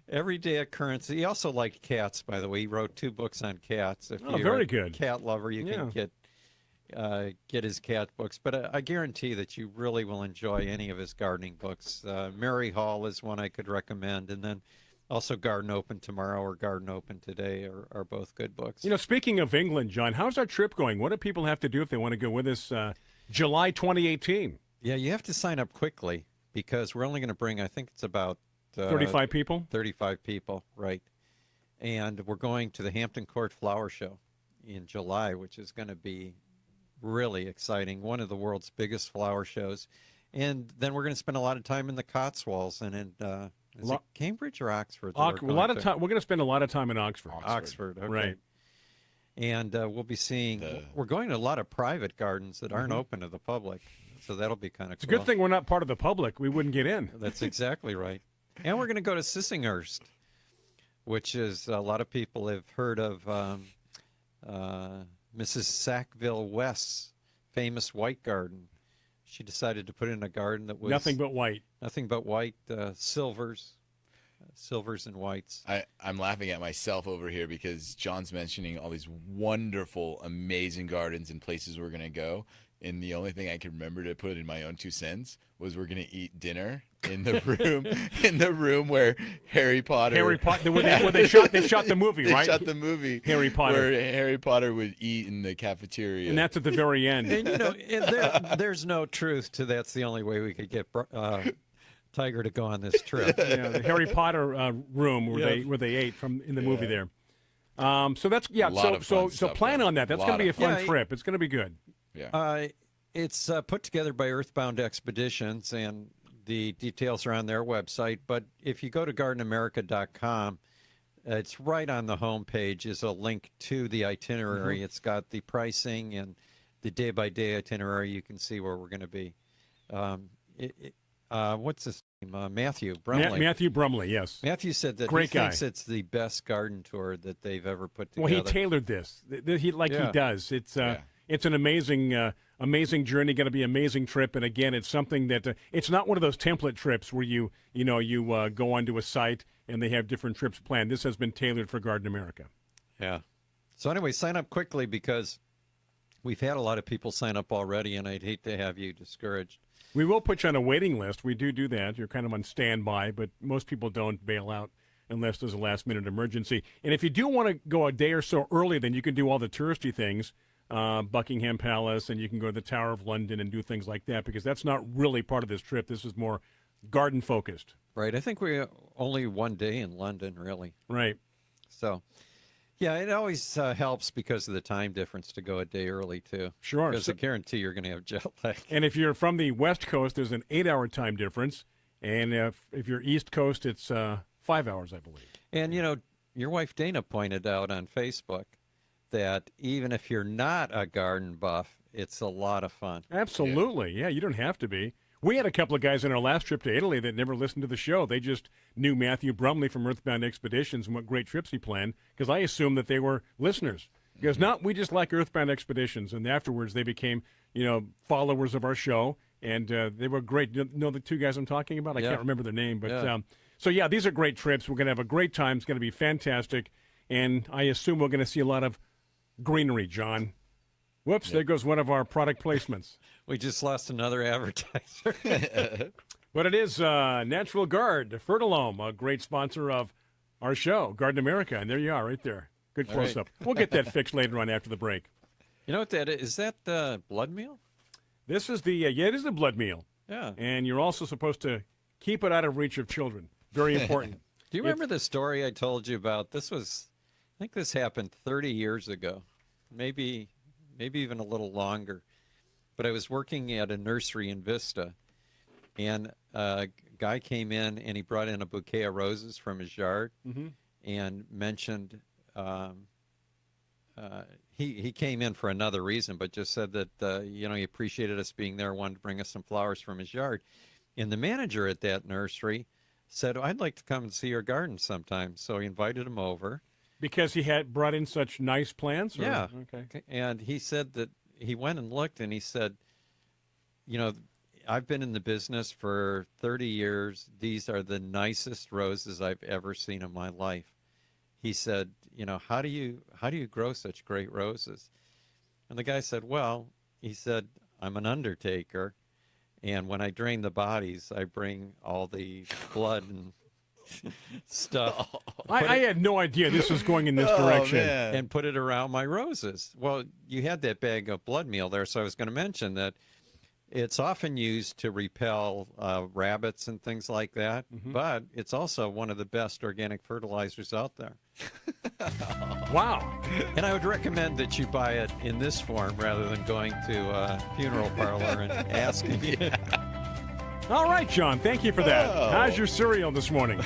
Everyday occurrence. He also liked cats, by the way. He wrote 2 books on cats. If you're very a good. cat lover, you can get his cat books. But I guarantee that you really will enjoy any of his gardening books. Mary Hall is one I could recommend, and then also Garden Open Tomorrow or Garden Open Today are both good books. Speaking of England, John, how's our trip going? What do people have to do if they want to go with us July 2018? Yeah, you have to sign up quickly because we're only going to bring, I think it's about 35 people? 35 people, right. And we're going to the Hampton Court Flower Show in July, which is going to be really exciting, one of the world's biggest flower shows. And then we're going to spend a lot of time in the Cotswolds and in is it Cambridge or Oxford? A lot of time. We're going to spend a lot of time in Oxford. Oxford, okay. Right. And we'll be seeing, we're going to a lot of private gardens that aren't open to the public. So that'll be kind of cool. It's a good thing we're not part of the public. We wouldn't get in. That's exactly right. And we're going to go to Sissinghurst, which is a lot of people have heard of Mrs. Sackville West's famous white garden. She decided to put in a garden that was nothing but white. Nothing but white, silvers and whites. I'm laughing at myself over here because John's mentioning all these wonderful, amazing gardens and places we're going to go. And the only thing I can remember to put in my own 2 cents was we're going to eat dinner in the room where Harry Potter where they shot the movie, right? They shot the movie Harry Potter, where Harry Potter would eat in the cafeteria, and that's at the very end. And there's no truth to that's the only way we could get Tiger to go on this trip. Yeah, the Harry Potter room where they ate in the movie there. So that's so plan on that. That's going to be a fun trip. It's going to be good. Yeah. It's put together by Earthbound Expeditions, and the details are on their website. But if you go to gardenamerica.com, it's right on the homepage is a link to the itinerary. Mm-hmm. It's got the pricing and the day-by-day itinerary. You can see where we're going to be. What's his name? Matthew Brumley. Matthew Brumley, yes. Matthew said that he thinks it's the best garden tour that they've ever put together. Well, he tailored this. He does. It's an amazing journey, going to be an amazing trip. And again, it's something that it's not one of those template trips where you go onto a site and they have different trips planned. This has been tailored for Garden America. Yeah. So anyway, sign up quickly because we've had a lot of people sign up already, and I'd hate to have you discouraged. We will put you on a waiting list. We do that. You're kind of on standby, but most people don't bail out unless there's a last-minute emergency. And if you do want to go a day or so early, then you can do all the touristy things. Buckingham Palace, and you can go to the Tower of London and do things like that because that's not really part of this trip. This is more garden focused. Right. I think we're only one day in London, really. Right. So, yeah, it always helps because of the time difference to go a day early, too. Sure. Because I guarantee you're going to have jet lag. And if you're from the West Coast, there's an 8-hour time difference. And if you're East Coast, it's 5 hours, I believe. And, your wife Dana pointed out on Facebook that even if you're not a garden buff, it's a lot of fun. Absolutely. Yeah, you don't have to be. We had a couple of guys on our last trip to Italy that never listened to the show. They just knew Matthew Brumley from Earthbound Expeditions and what great trips he planned because I assumed that they were listeners. Because we just like Earthbound Expeditions, and afterwards they became, followers of our show, and they were great. You know the 2 guys I'm talking about? I can't remember their name. But so, these are great trips. We're going to have a great time. It's going to be fantastic, and I assume we're going to see a lot of greenery, John. Whoops, there goes one of our product placements. We just lost another advertiser. But it is Natural Guard, Fertilome, a great sponsor of our show, Garden America. And there you are right there. Good close-up. We'll get that fixed later on after the break. You know what that is? Is that blood meal? This is it is the blood meal. Yeah. And you're also supposed to keep it out of reach of children. Very important. Do you remember the story I told you about? I think this happened 30 years ago, maybe even a little longer. But I was working at a nursery in Vista, and a guy came in, and he brought in a bouquet of roses from his yard and mentioned he came in for another reason, but just said that, he appreciated us being there, wanted to bring us some flowers from his yard. And the manager at that nursery said, I'd like to come and see your garden sometime. So he invited him over. Because he had brought in such nice plants? Or? Yeah. Okay. And he said that he went and looked, and he said, I've been in the business for 30 years. These are the nicest roses I've ever seen in my life. He said, you know, how do you grow such great roses? And the guy said, well, he said, I'm an undertaker, and when I drain the bodies, I bring all the blood and stuff. I had no idea this was going in this direction. And put it around my roses. Well, you had that bag of blood meal there, so I was going to mention that it's often used to repel rabbits and things like that, but it's also one of the best organic fertilizers out there. Wow. And I would recommend that you buy it in this form rather than going to a funeral parlor and asking it. All right, John, thank you for that. Oh. How's your cereal this morning?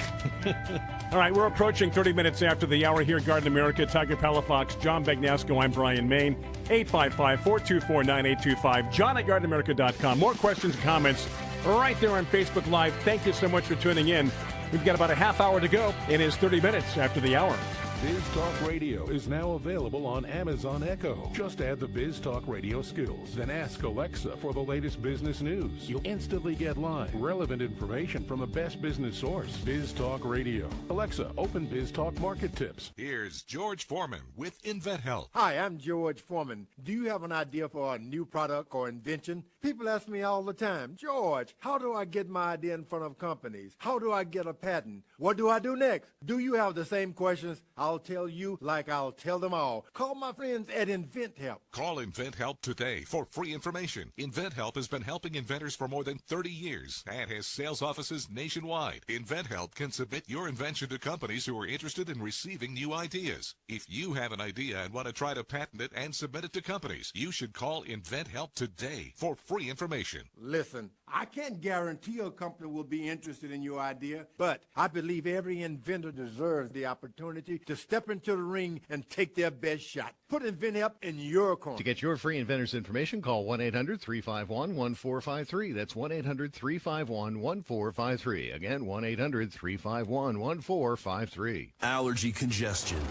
All right, we're approaching 30 minutes after the hour here at Garden America. Tiger Palafox, John Bagnasco, I'm Bryan Main. 855-424-9825. John at GardenAmerica.com. More questions and comments right there on Facebook Live. Thank you so much for tuning in. We've got about a half hour to go. It is 30 minutes after the hour. Biz Talk Radio is now available on Amazon Echo. Just add the Biz Talk Radio skills, then ask Alexa for the latest business news. You'll instantly get live, relevant information from the best business source. Biz Talk Radio. Alexa, open Biz Talk Market Tips. Here's George Foreman with InventHelp. Hi, I'm George Foreman. Do you have an idea for a new product or invention? People ask me all the time, George, how do I get my idea in front of companies? How do I get a patent? What do I do next? Do you have the same questions? I'll tell you like I'll tell them all. Call my friends at InventHelp. Call InventHelp today for free information. InventHelp has been helping inventors for more than 30 years and has sales offices nationwide. InventHelp can submit your invention to companies who are interested in receiving new ideas. If you have an idea and want to try to patent it and submit it to companies, you should call InventHelp today for free information. Listen, I can't guarantee a company will be interested in your idea, but I believe every inventor deserves the opportunity to step into the ring and take their best shot. Put InventHelp in your corner. To get your free inventor's information, call 1-800-351-1453. That's 1-800-351-1453. Again, 1-800-351-1453. Allergy congestion,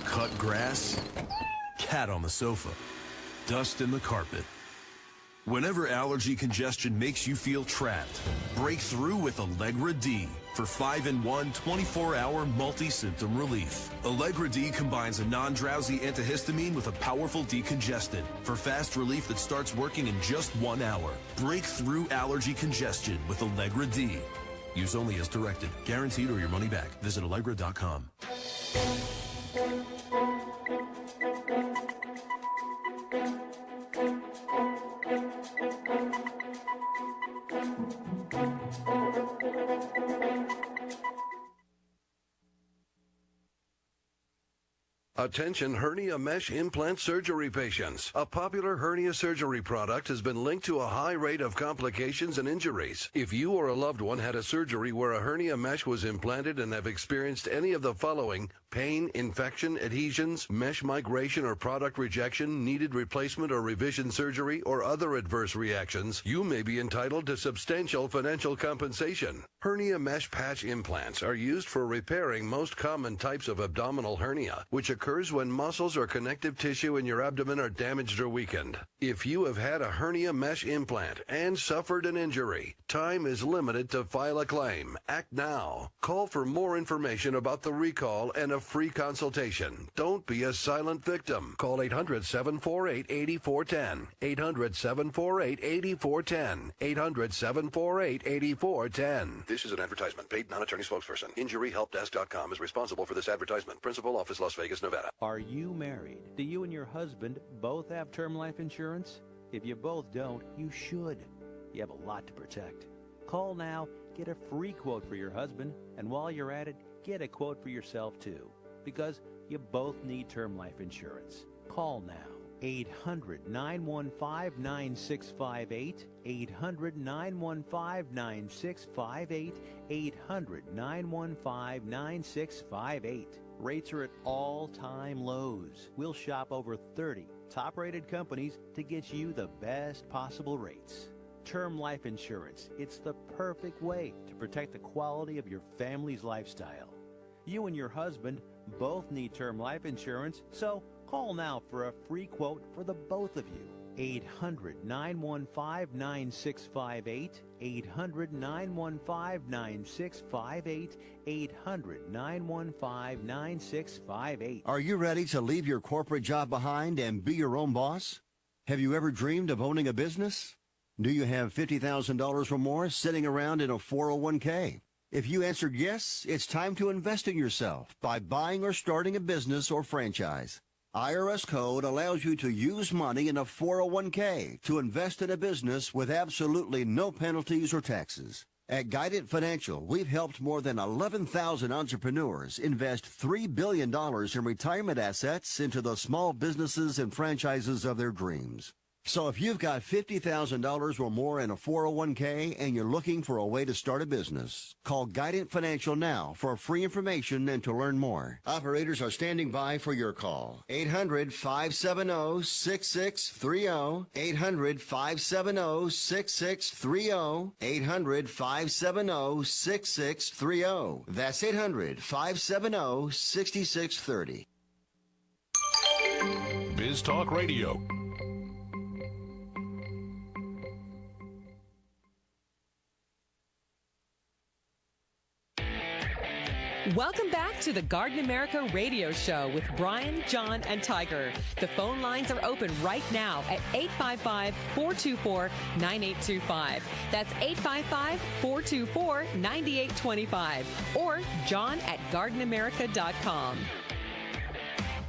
cut grass, cat on the sofa, dust in the carpet. Whenever allergy congestion makes you feel trapped, break through with Allegra D for 5-in-1 24-hour multi-symptom relief. Allegra D combines a non-drowsy antihistamine with a powerful decongestant for fast relief that starts working in just 1 hour. Break through allergy congestion with Allegra D. Use only as directed. Guaranteed or your money back. Visit Allegra.com. Attention hernia mesh implant surgery patients. A popular hernia surgery product has been linked to a high rate of complications and injuries. If you or a loved one had a surgery where a hernia mesh was implanted and have experienced any of the following: pain, infection, adhesions, mesh migration or product rejection, needed replacement or revision surgery, or other adverse reactions, you may be entitled to substantial financial compensation. Hernia mesh patch implants are used for repairing most common types of abdominal hernia, which occurs when muscles or connective tissue in your abdomen are damaged or weakened. If you have had a hernia mesh implant and suffered an injury, time is limited to file a claim. Act now. Call for more information about the recall and a free consultation. Don't be a silent victim. Call 800-748-8410. 800-748-8410. 800-748-8410. This is an advertisement. Paid non-attorney spokesperson. InjuryHelpDesk.com is responsible for this advertisement. Principal office, Las Vegas, Nevada. Are you married? Do you and your husband both have term life insurance? If you both don't, you should. You have a lot to protect. Call now, get a free quote for your husband, and while you're at it, get a quote for yourself too, because you both need term life insurance. Call now. 800-915-9658. 800-915-9658. 800-915-9658. Rates are at all-time lows. We'll shop over 30 top-rated companies to get you the best possible rates. Term life insurance. It's the perfect way to protect the quality of your family's lifestyle. You and your husband both need term life insurance, so call now for a free quote for the both of you. 800-915-9658. 800-915-9658. 800-915-9658. Are you ready to leave your corporate job behind and be your own boss? Have you ever dreamed of owning a business? Do you have $50,000 or more sitting around in a 401k? If you answered yes, it's time to invest in yourself by buying or starting a business or franchise. IRS code allows you to use money in a 401k to invest in a business with absolutely no penalties or taxes. At Guidant Financial, we've helped more than 11,000 entrepreneurs invest $3 billion in retirement assets into the small businesses and franchises of their dreams. So if you've got $50,000 or more in a 401k and you're looking for a way to start a business, call Guidant Financial now for free information and to learn more. Operators are standing by for your call. 800-570-6630. 800-570-6630. 800-570-6630. That's 800-570-6630. Biz Talk Radio. Welcome back to the Garden America radio show with Bryan, John, and Tiger. The phone lines are open right now at 855-424-9825. That's 855-424-9825. Or John at gardenamerica.com.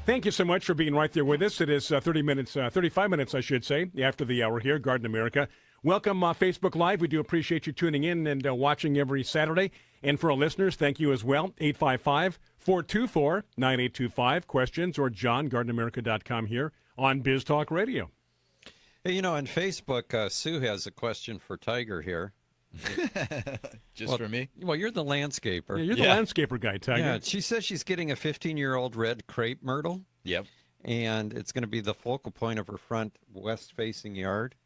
Thank you so much for being right there with us. It is 35 minutes, I should say, after the hour here, Garden America. Welcome, Facebook Live. We do appreciate you tuning in and watching every Saturday. And for our listeners, thank you as well. 855-424-9825. Questions or John, gardenamerica.com here on Biz Talk Radio. Hey, you know, on Facebook, Sue has a question for Tiger here. Just for me? Well, you're the landscaper. Yeah, you're the landscaper guy, Tiger. Yeah, she says she's getting a 15-year-old red crepe myrtle. Yep. And it's going to be the focal point of her front west-facing yard.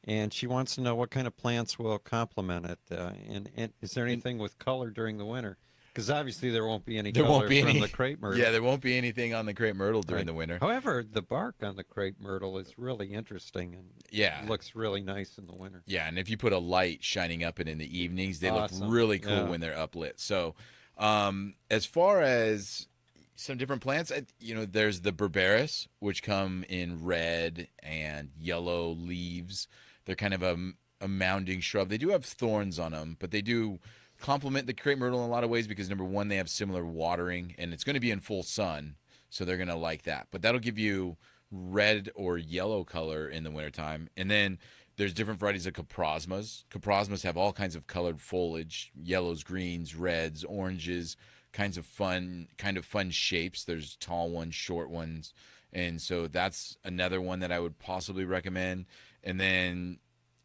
And she wants to know what kind of plants will complement it. And is there anything with color during the winter? Because obviously there won't be any color from the crepe myrtle. Yeah, there won't be anything on the crepe myrtle during the winter. However, the bark on the crepe myrtle is really interesting and looks really nice in the winter. Yeah, and if you put a light shining up it in the evenings, they look really cool when they're uplit. So as far as some different plants, there's the berberis, which come in red and yellow leaves. They're kind of a mounding shrub. They do have thorns on them, but they do complement the crepe myrtle in a lot of ways because, number one, they have similar watering, and it's going to be in full sun, so they're going to like that. But that'll give you red or yellow color in the wintertime. And then there's different varieties of coprosmas. Coprosmas have all kinds of colored foliage, yellows, greens, reds, oranges, kinds of fun shapes. There's tall ones, short ones. And so that's another one that I would possibly recommend. And then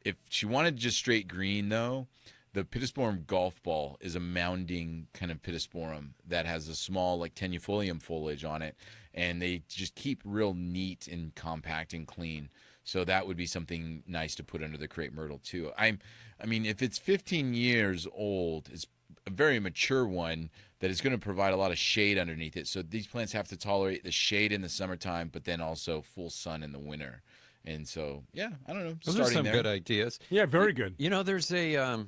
if she wanted just straight green, though, the Pittosporum golf ball is a mounding kind of Pittosporum that has a small, like, tenuifolium foliage on it. And they just keep real neat and compact and clean. So that would be something nice to put under the crepe myrtle, too. I mean, if it's 15 years old, it's a very mature one that is going to provide a lot of shade underneath it. So these plants have to tolerate the shade in the summertime, but then also full sun in the winter. And so, yeah, I don't know. Those are some good ideas. Yeah, very good. You know, there's a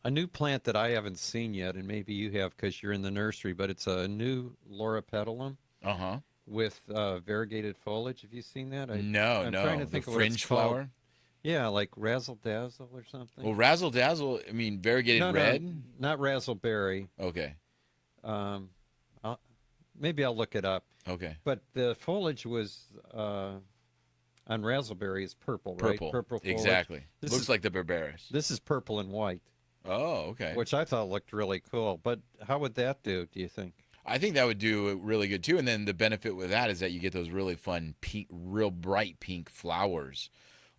new plant that I haven't seen yet, and maybe you have because you're in the nursery, but it's a new Loropetalum with variegated foliage. Have you seen that? I'm trying to think the of what fringe it's called. flower? Yeah, like Razzle Dazzle or something. Well, Razzle Dazzle, I mean, variegated red? No, not Razzleberry. Okay. Maybe I'll look it up. Okay. But the foliage was on Razzleberry is purple, right? Purple foliage. Exactly. Looks like the berberis. This is purple and white. Oh, okay. Which I thought looked really cool. But how would that do you think? I think that would do really good, too. And then the benefit with that is that you get those really fun, pink, real bright pink flowers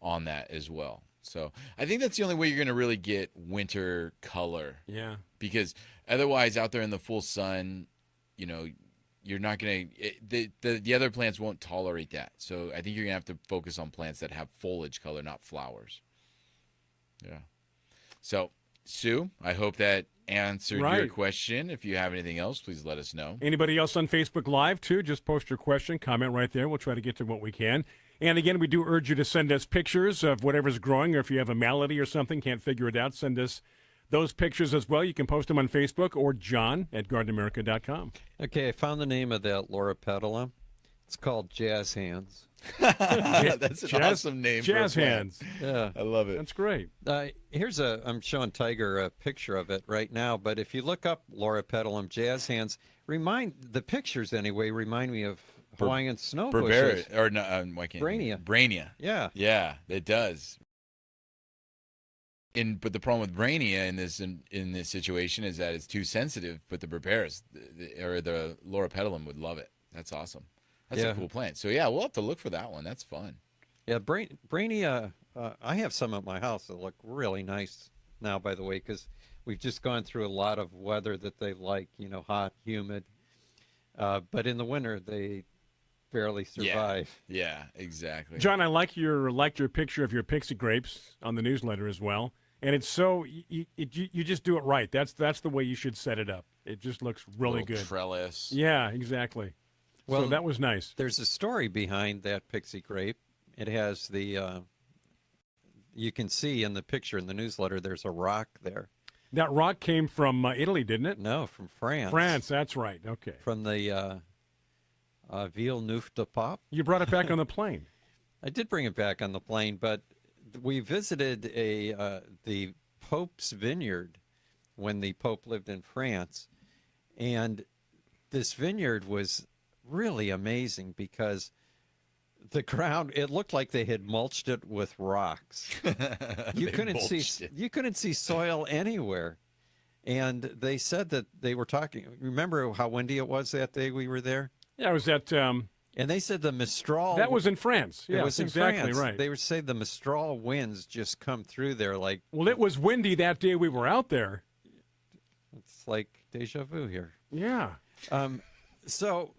on that as well. So I think that's the only way you're going to really get winter color. Yeah. Because otherwise, out there in the full sun, you're not going to the other plants won't tolerate that. So I think you're going to have to focus on plants that have foliage color, not flowers. Yeah. So, Sue, I hope that answered your question. If you have anything else, please let us know. Anybody else on Facebook Live, too? Just post your question, comment right there. We'll try to get to what we can. And again, we do urge you to send us pictures of whatever's growing, or if you have a malady or something, can't figure it out, send us those pictures as well. You can post them on Facebook or john@gardenamerica.com. Okay, I found the name of that Loropetalum. It's called Jazz Hands. That's an awesome name. Jazz for a plant. Hands. Yeah, I love it. That's great. I'm showing Tiger a picture of it right now, but if you look up Loropetalum Jazz Hands, the pictures anyway remind me of Hawaiian snow bushes. Or no, why can't Brania. Brania. Yeah. Yeah, it does. But the problem with Brania in this situation is that it's too sensitive. But the Berberis or the Loropetalum would love it. That's awesome. That's a cool plant. So yeah, we'll have to look for that one. That's fun. Yeah, Brania. I have some at my house that look really nice now. By the way, because we've just gone through a lot of weather that they like. Hot, humid. But in the winter they barely survive. Yeah, exactly. John, I liked your picture of your pixie grapes on the newsletter as well. And it's so you just do it right. That's the way you should set it up. It just looks really good. Trellis. Yeah, exactly. Well, so that was nice. There's a story behind that pixie grape. It has you can see in the picture in the newsletter. There's a rock there. That rock came from Italy, didn't it? No, from France. France, that's right. Okay. From the Villeneuve-de-Pape. You brought it back on the plane. I did bring it back on the plane, but we visited the Pope's vineyard when the Pope lived in France, and this vineyard was really amazing because the ground, it looked like they had mulched it with rocks. You couldn't see soil anywhere. And they said that they were talking. Remember how windy it was that day we were there? Yeah, it was at and they said the Mistral. That was in France. Yeah, it was exactly France. Right. They would say the Mistral winds just come through there like. Well, it was windy that day we were out there. It's like deja vu here. Yeah. So.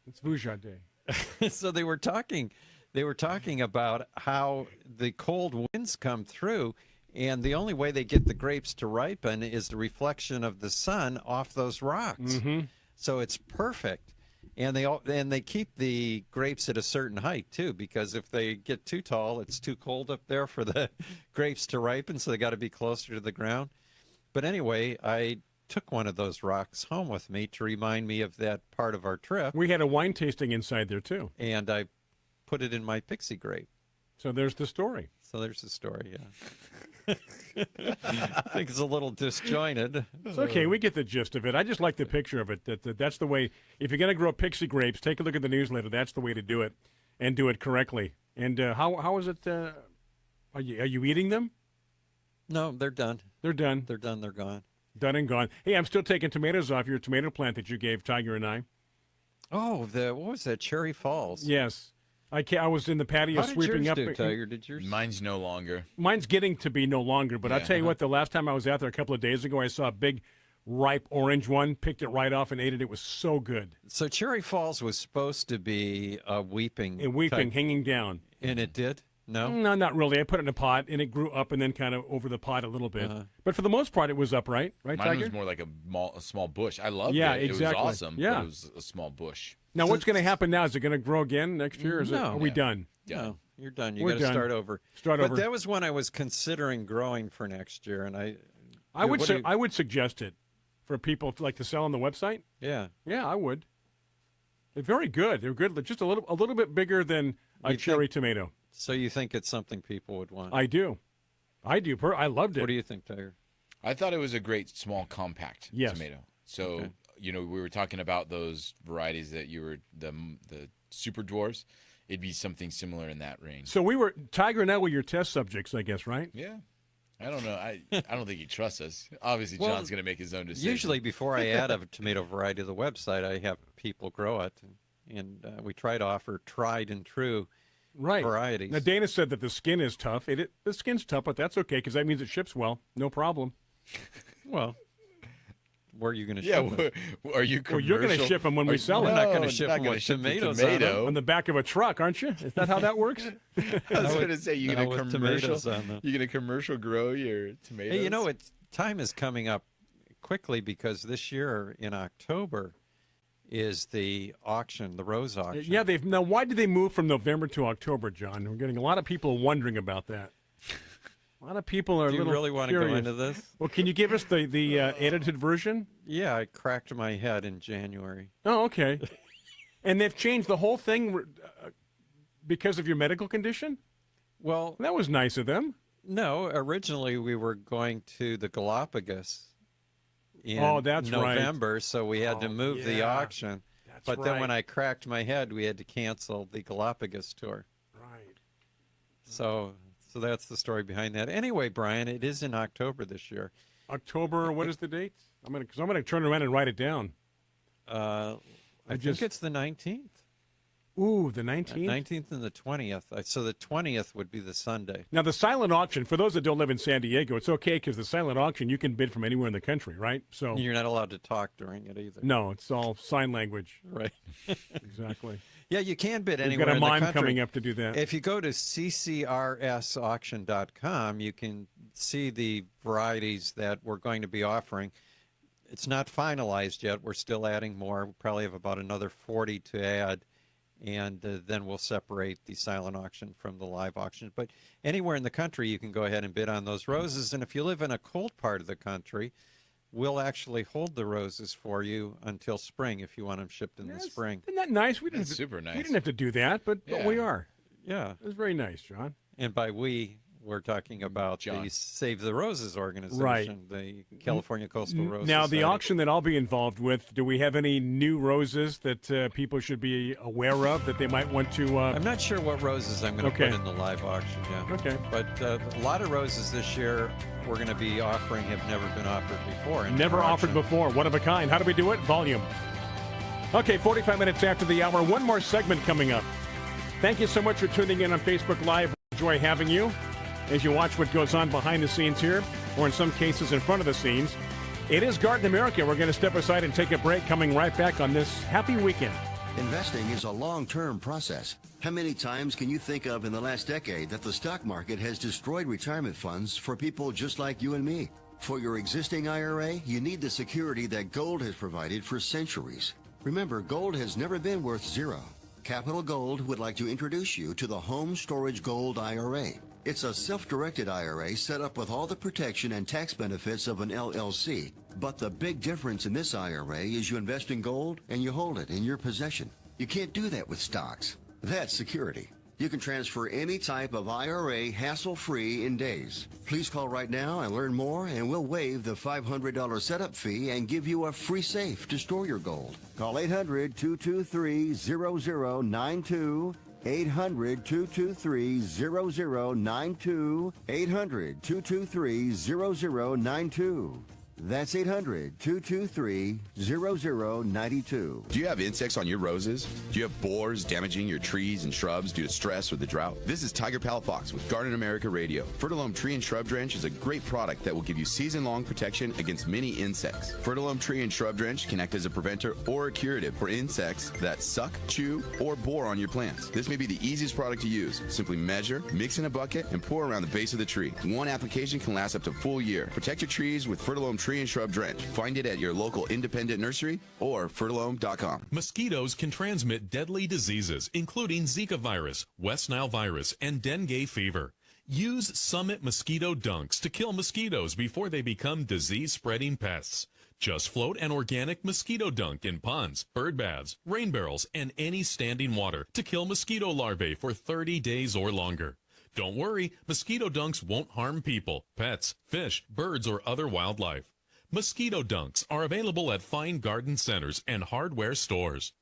It's Vuja Day. So they were talking about how the cold winds come through, and the only way they get the grapes to ripen is the reflection of the sun off those rocks. Mm-hmm. So it's perfect. And they keep the grapes at a certain height too, because if they get too tall, it's too cold up there for the grapes to ripen, so they got to be closer to the ground. But anyway, I took one of those rocks home with me to remind me of that part of our trip. We had a wine tasting inside there too. And I put it in my pixie grape. So there's the story. Yeah. I think it's a little disjointed. It's okay. We get the gist of it. I just like the picture of it. That's the way. If you're going to grow pixie grapes, take a look at the newsletter. That's the way to do it, and do it correctly. And how is it? Are you eating them? No, they're done. They're done. They're done. They're gone. Done and gone. Hey, I'm still taking tomatoes off your tomato plant that you gave Tiger and I. Oh, what was that? Cherry Falls. Yes. I was in the patio sweeping up. Tiger? Did yours? Mine's no longer. Mine's getting to be no longer, but I'll tell you what, the last time I was out there a couple of days ago, I saw a big ripe orange one, picked it right off and ate it. It was so good. So Cherry Falls was supposed to be a weeping. Hanging down. And it did? No? No, not really. I put it in a pot, and it grew up and then kind of over the pot a little bit. But for the most part, it was upright, right, Mine Tiger? was more like a small bush. I loved it. Exactly. It was awesome, yeah. but it was a small bush. Now, what's going to happen now? Is it going to grow again next year? Are we done? No, you're done. You got to start over. But that was when I was considering growing for next year, and I would suggest it for people to sell on the website. Yeah, I would. They're very good. They're good. Just a little bit bigger than a cherry tomato. So you think it's something people would want? I do. I loved it. What do you think, Tiger? I thought it was a great small compact tomato. So we were talking about those varieties that you were the super dwarfs. It'd be something similar in that range. So Tiger and I were your test subjects, I guess, right? Yeah. I don't know. I don't think he trusts us. Obviously, John's going to make his own decision. Usually, before I add a tomato variety to the website, I have people grow it, and we try to offer tried and true varieties. Now, Dana said that the skin is tough. The skin's tough, but that's okay because that means it ships well. No problem. Well, where are you going to ship them? Are you commercial? Well, you're going to ship them when we sell them. We're not going to ship them with tomatoes on the back of a truck, aren't you? Is that how that works? I was going to say, you're going to commercial grow your tomatoes. Hey, time is coming up quickly because this year in October is the auction, the rose auction. Yeah, now why did they move from November to October, John? We're getting a lot of people wondering about that. A lot of people are Do a you little really want to curious. go into this? Well, can you give us the edited version? Yeah, I cracked my head in January. Oh, okay. And they've changed the whole thing because of your medical condition? Well, that was nice of them. No, originally we were going to the Galapagos in that's November, right. so we had to move the auction. But then when right. I cracked my head, we had to cancel the Galapagos tour. Right. So that's the story behind that. Anyway, Brian, it is in October this year. October, what is the date? I'm gonna turn around and write it down. I think it's the 19th. Ooh, the 19th? 19th and the 20th. So the 20th would be the Sunday. Now, the silent auction, for those that don't live in San Diego, it's okay because the silent auction, you can bid from anywhere in the country, right? So you're not allowed to talk during it either. No, it's all sign language. Right. Exactly. Yeah, you can bid We've anywhere got a in the mime country. coming up to do that. If you go to ccrsauction.com, you can see the varieties that we're going to be offering. It's not finalized yet. We're still adding more. We probably have about another 40 to add, and then we'll separate the silent auction from the live auction. But anywhere in the country, you can go ahead and bid on those roses. And if you live in a cold part of the country, we'll actually hold the roses for you until spring if you want them shipped in the spring. Isn't that nice? That's super nice. We didn't have to do that, but we are. Yeah. It was very nice, John. And by we, we're talking about the Save the Roses organization, Right. the California Coastal Rose Now, Society. the auction that I'll be involved with, do we have any new roses that people should be aware of that they might want to... I'm not sure what roses I'm going to Okay. put in the live auction, Okay. But a lot of roses this year we're going to be offering have never been offered before. in Never the offered auction. before. One of a kind. How do we do it? Volume. Okay, 45 minutes after the hour. One more segment coming up. Thank you so much for tuning in on Facebook Live. Enjoy having you as you watch what goes on behind the scenes here, or in some cases in front of the scenes. It is Garden America. We're going to step aside and take a break, coming right back on this happy weekend. Investing is a long-term process. How many times can you think of in the last decade that the stock market has destroyed retirement funds for people just like you and me? For your existing IRA, you need the security that gold has provided for centuries. Remember, gold has never been worth zero. Capital Gold would like to introduce you to the Home Storage Gold IRA. It's a self-directed IRA set up with all the protection and tax benefits of an LLC. But the big difference in this IRA is you invest in gold and you hold it in your possession. You can't do that with stocks. That's security. You can transfer any type of IRA hassle-free in days. Please call right now and learn more, and we'll waive the $500 setup fee and give you a free safe to store your gold. Call 800-223-0092. 800-223-0092. 800-223-0092. That's 800-223-0092. Do you have insects on your roses? Do you have borers damaging your trees and shrubs due to stress or the drought? This is Tiger Palafox with Garden America Radio. Fertilome Tree and Shrub Drench is a great product that will give you season-long protection against many insects. Fertilome Tree and Shrub Drench can act as a preventer or a curative for insects that suck, chew, or bore on your plants. This may be the easiest product to use. Simply measure, mix in a bucket, and pour around the base of the tree. One application can last up to a full year. Protect your trees with Fertilome Tree and Shrub Drench. Find it at your local independent nursery or fertilome.com. Mosquitoes can transmit deadly diseases, including Zika virus, West Nile virus, and dengue fever. Use Summit mosquito dunks to kill mosquitoes before they become disease-spreading pests. Just float an organic mosquito dunk in ponds, bird baths, rain barrels, and any standing water to kill mosquito larvae for 30 days or longer. Don't worry, mosquito dunks won't harm people, pets, fish, birds, or other wildlife. Mosquito dunks are available at fine garden centers and hardware stores.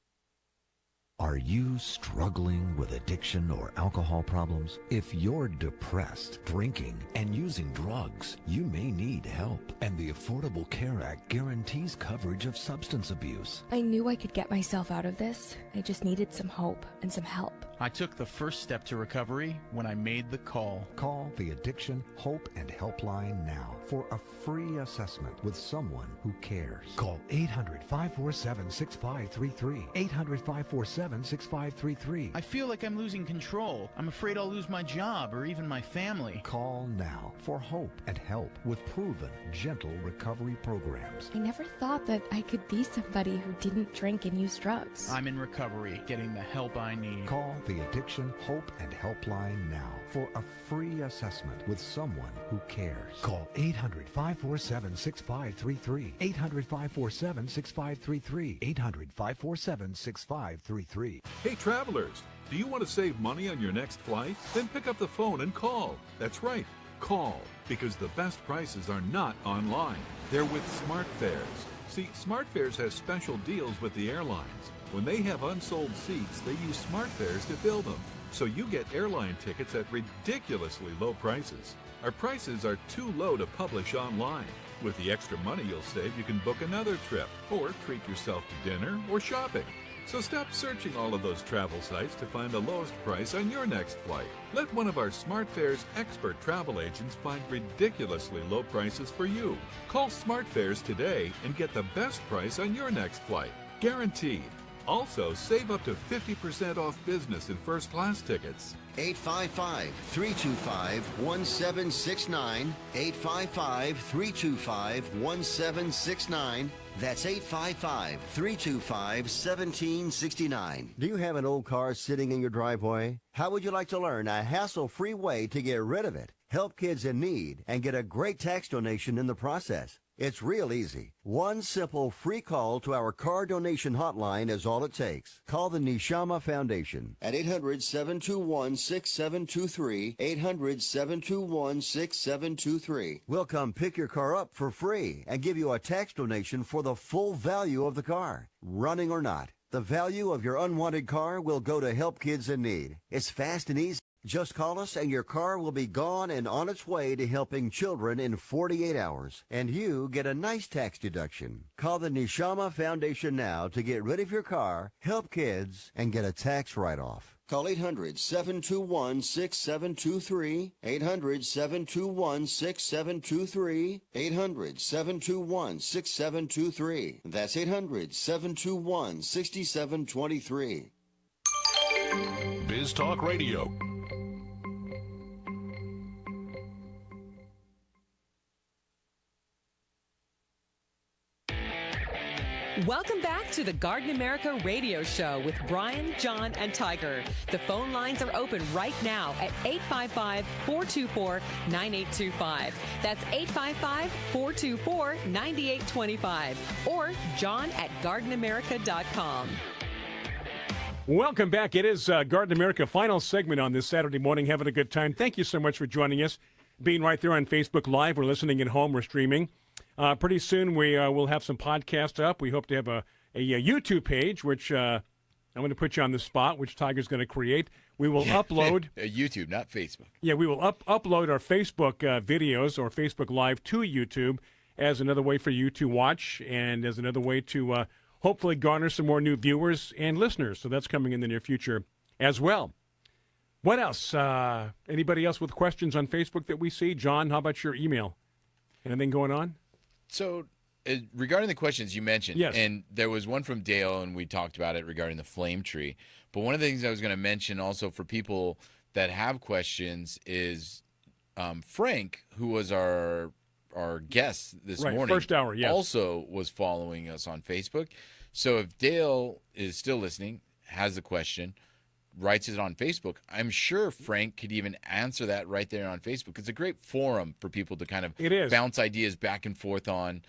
Are you struggling with addiction or alcohol problems? If you're depressed, drinking, and using drugs, you may need help. And the Affordable Care Act guarantees coverage of substance abuse. I knew I could get myself out of this. I just needed some hope and some help. I took the first step to recovery when I made the call. Call the Addiction Hope and Helpline now for a free assessment with someone who cares. Call 800-547-6533. 800-547-6533. I feel like I'm losing control. I'm afraid I'll lose my job or even my family. Call now for hope and help with proven, gentle recovery programs. I never thought that I could be somebody who didn't drink and use drugs. I'm in recovery, getting the help I need. Call the Addiction Hope and Helpline now for a free assessment with someone who cares. Call 800-547-6533. 800-547-6533. 800-547-6533. Hey travelers, do you want to save money on your next flight? Then pick up the phone and call. That's right, call, because the best prices are not online. They're with SmartFares. See, SmartFares has special deals with the airlines. When they have unsold seats, they use SmartFares to fill them. So you get airline tickets at ridiculously low prices. Our prices are too low to publish online. With the extra money you'll save, you can book another trip, or treat yourself to dinner or shopping. So stop searching all of those travel sites to find the lowest price on your next flight. Let one of our SmartFares expert travel agents find ridiculously low prices for you. Call SmartFares today and get the best price on your next flight. Guaranteed. Also, save up to 50% off business and first class tickets. 855-325-1769. 855-325-1769. That's 855-325-1769. Do you have an old car sitting in your driveway? How would you like to learn a hassle-free way to get rid of it, help kids in need, and get a great tax donation in the process? It's real easy. One simple free call to our car donation hotline is all it takes. Call the Nishama Foundation at 800-721-6723, 800-721-6723. We'll come pick your car up for free and give you a tax donation for the full value of the car, running or not. The value of your unwanted car will go to help kids in need. It's fast and easy. Just call us and your car will be gone and on its way to helping children in 48 hours. And you get a nice tax deduction. Call the Nishama Foundation now to get rid of your car, help kids, and get a tax write-off. Call 800-721-6723, 800-721-6723, 800-721-6723. That's 800-721-6723. Biz Talk Radio. Welcome back to the Garden America Radio Show with Bryan, John, and Tiger. The phone lines are open right now at 855-424-9825. That's 855-424-9825. Or John at GardenAmerica.com. Welcome back. It is Garden America, final segment on this Saturday morning. Having a good time. Thank you so much for joining us. Being right there on Facebook Live. We're listening at home. We're streaming. Pretty soon we will have some podcasts up. We hope to have a YouTube page, which I'm going to put you on the spot, which Tiger's going to create. We will upload YouTube, not Facebook. Yeah, we will upload our Facebook videos or Facebook Live to YouTube as another way for you to watch and as another way to hopefully garner some more new viewers and listeners. So that's coming in the near future as well. What else? Anybody else with questions on Facebook that we see? John, how about your email? Anything going on? So regarding the questions you mentioned, yes. And there was one from Dale, and we talked about it regarding the flame tree. But one of the things I was going to mention also for people that have questions is Frank, who was our guest this morning, first hour, yes, also was following us on Facebook. So if Dale is still listening, has a question, writes it on Facebook, I'm sure Frank could even answer that right there on Facebook. It's a great forum for people to kind of bounce ideas back and forth on.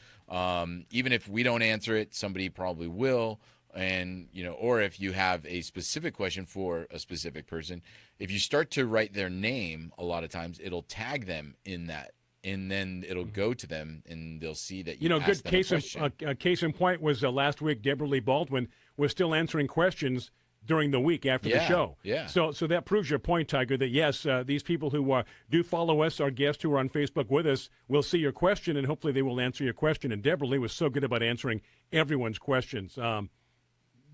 Even if we don't answer it, somebody probably will. And, or if you have a specific question for a specific person, if you start to write their name, a lot of times it'll tag them in that. And then it'll go to them, and they'll see that you asked them a question. Case in point was last week, Deborah Lee Baldwin was still answering questions during the week after the show. Yeah. So that proves your point, Tiger, that yes, these people who do follow us, our guests who are on Facebook with us, will see your question, and hopefully they will answer your question. And Deborah Lee was so good about answering everyone's questions.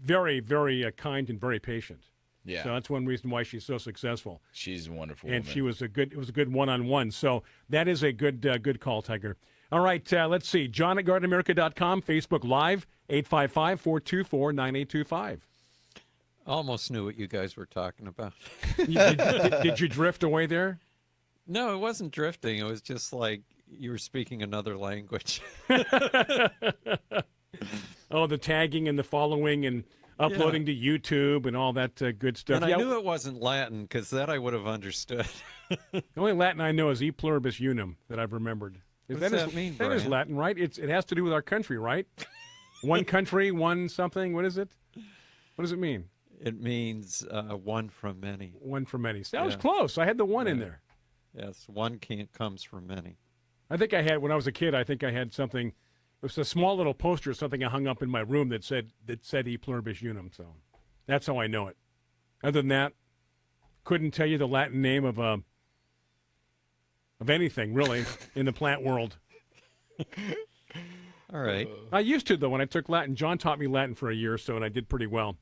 Very, very kind and very patient. Yeah. So that's one reason why she's so successful. She's a wonderful and woman. she was it was a good one-on-one. So that is a good call, Tiger. All right, let's see. John at GardenAmerica.com, Facebook Live, 855-424-9825. Almost knew what you guys were talking about. Did you drift away there? No, it wasn't drifting. It was just like you were speaking another language. Oh, the tagging and the following and uploading to YouTube and all that good stuff. And I knew it wasn't Latin because that I would have understood. The only Latin I know is E pluribus unum that I've remembered. What does that mean, That is Bryan? Latin, right? It has to do with our country, right? One country, one something. What is it? What does it mean? It means one from many. One from many. So that was close. I had the one in there. Yes, one comes from many. I think I had, when I was a kid, I think I had something. It was a small little poster, something I hung up in my room that said E pluribus unum. So that's how I know it. Other than that, couldn't tell you the Latin name of anything really in the plant world. All right. I used to, though, when I took Latin. John taught me Latin for a year or so, and I did pretty well.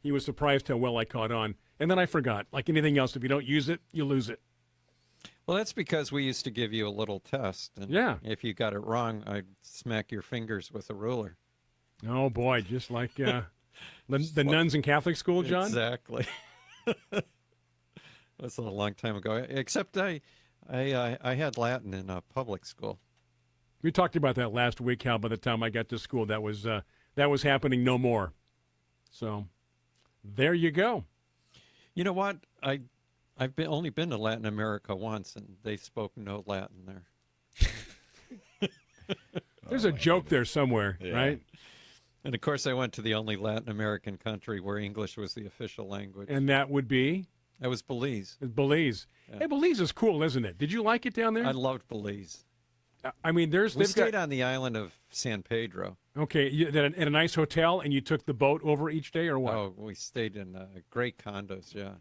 He was surprised how well I caught on. And then I forgot. Like anything else, if you don't use it, you lose it. Well, that's because we used to give you a little test. And if you got it wrong, I'd smack your fingers with a ruler. Oh, boy, just like the nuns in Catholic school, John? Exactly. That's a long time ago. Except I had Latin in public school. We talked about that last week, how by the time I got to school, that was happening no more. So there you go. You know what? I've only been to Latin America once, and they spoke no Latin there. There's a joke there somewhere, right? And, of course, I went to the only Latin American country where English was the official language. And that would be? That was Belize. Belize. Yeah. Hey, Belize is cool, isn't it? Did you like it down there? I loved Belize. I mean, we stayed on the island of San Pedro. Okay, in a nice hotel, and you took the boat over each day, or what? Oh, we stayed in great condos, yeah.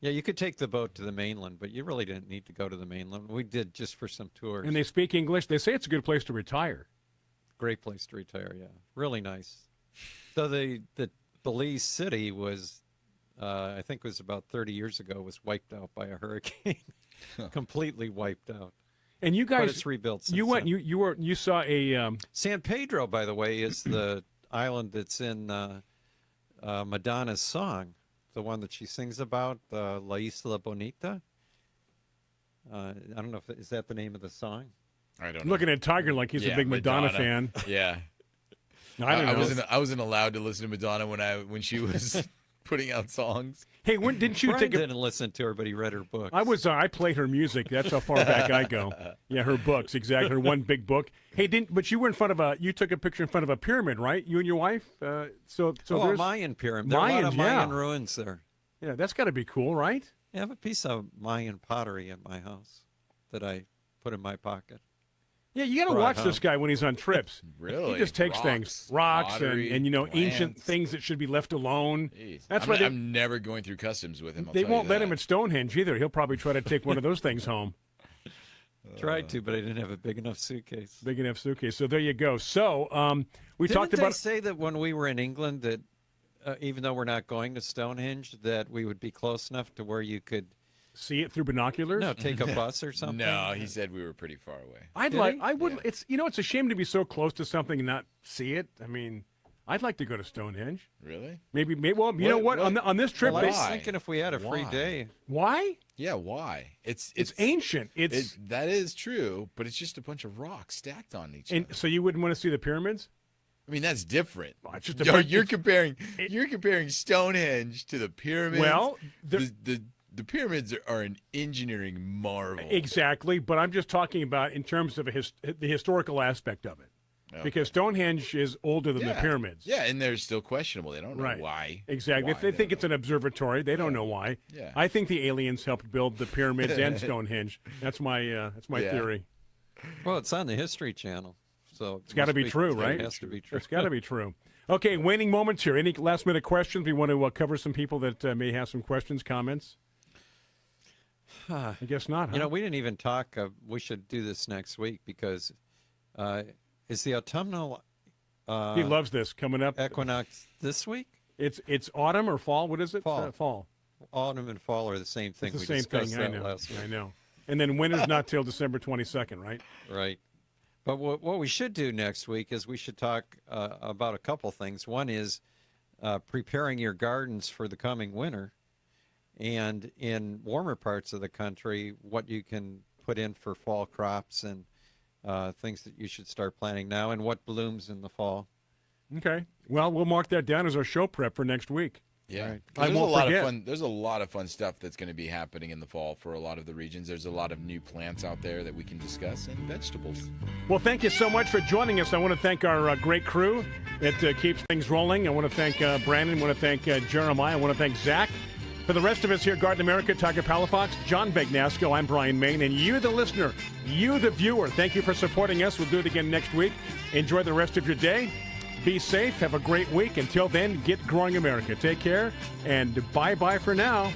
Yeah, you could take the boat to the mainland, but you really didn't need to go to the mainland. We did just for some tours. And they speak English. They say it's a good place to retire. Great place to retire, yeah. Really nice. Though the Belize city was, I think it was about 30 years ago, was wiped out by a hurricane. Completely wiped out. And you guys, but it's rebuilt since you went. then. You saw a San Pedro, by the way, is the island that's in Madonna's song, the one that she sings about, La Isla Bonita. I don't know if is that the name of the song. I don't know. Looking at Tiger like he's a big Madonna fan. Yeah. I don't know. I wasn't allowed to listen to Madonna when she was putting out songs. Hey, when didn't you Bryan didn't listen to her, but he read her books. I played her music. That's how far back I go. Yeah, her books, exactly. Her one big book. Hey, but you were in front of you took a picture in front of a pyramid, right? You and your wife. So a Mayan pyramid. There are a lot of Mayan ruins there. Yeah, that's got to be cool, right? Yeah, I have a piece of Mayan pottery in my house that I put in my pocket. Yeah, you got to watch this guy when he's on trips. Really? He just takes rocks pottery, and plants. ancient things that should be left alone. Jeez. That's why I'm never going through customs with him. They won't let him at Stonehenge either. He'll probably try to take one of those things home. Tried to, but I didn't have a big enough suitcase. Big enough suitcase. So there you go. So we talked about. Didn't they say that when we were in England that even though we're not going to Stonehenge, that we would be close enough to where you could see it through binoculars? No, take a bus or something. No, he said we were pretty far away. I would. Yeah. It's a shame to be so close to something and not see it. I mean, I'd like to go to Stonehenge. Really? Maybe. Well, you know what? On this trip, I was thinking if we had a free day. Why? Yeah, why? It's ancient. That is true, but it's just a bunch of rocks stacked on each other. So you wouldn't want to see the pyramids? I mean, that's different. Well, it's just you're comparing Stonehenge to the pyramids. Well, the pyramids are an engineering marvel. Exactly, but I'm just talking about in terms of the historical aspect of it. Okay. Because Stonehenge is older than the pyramids. Yeah, and they're still questionable. They don't know why. Exactly. If they think it's an observatory, they don't know why. Yeah. I think the aliens helped build the pyramids and Stonehenge. That's my theory. Well, it's on the History Channel, so it's got to be true, right? It has to be true. It's got to be true. Okay, waning moments here. Any last-minute questions? We want to cover some people that may have some questions, comments. I guess not. Huh? You know, we didn't even talk. We should do this next week because is the autumnal he loves this coming up equinox this week? It's autumn or fall? What is it? Fall. Fall. Autumn and fall are the same thing. It's the We same thing. discussed I that know. last week. I know. And then winter's not till December 22nd, right? Right. But what we should do next week is we should talk about a couple things. One is preparing your gardens for the coming winter, and in warmer parts of the country, what you can put in for fall crops and things that you should start planting now, and what blooms in the fall. Okay. Well, we'll mark that down as our show prep for next week. Yeah, Right. there's a lot of fun. There's a lot of fun stuff that's going to be happening in the fall for a lot of the regions. There's a lot of new plants out there that we can discuss, and vegetables. Well, thank you so much for joining us. I want to thank our great crew that keeps things rolling. I want to thank Brandon. I want to thank Jeremiah. I want to thank Zach. For the rest of us here at Garden America, Tiger Palafox, John Bagnasco, I'm Bryan Main, and you, the listener, you, the viewer, thank you for supporting us. We'll do it again next week. Enjoy the rest of your day. Be safe. Have a great week. Until then, get growing America. Take care, and bye-bye for now.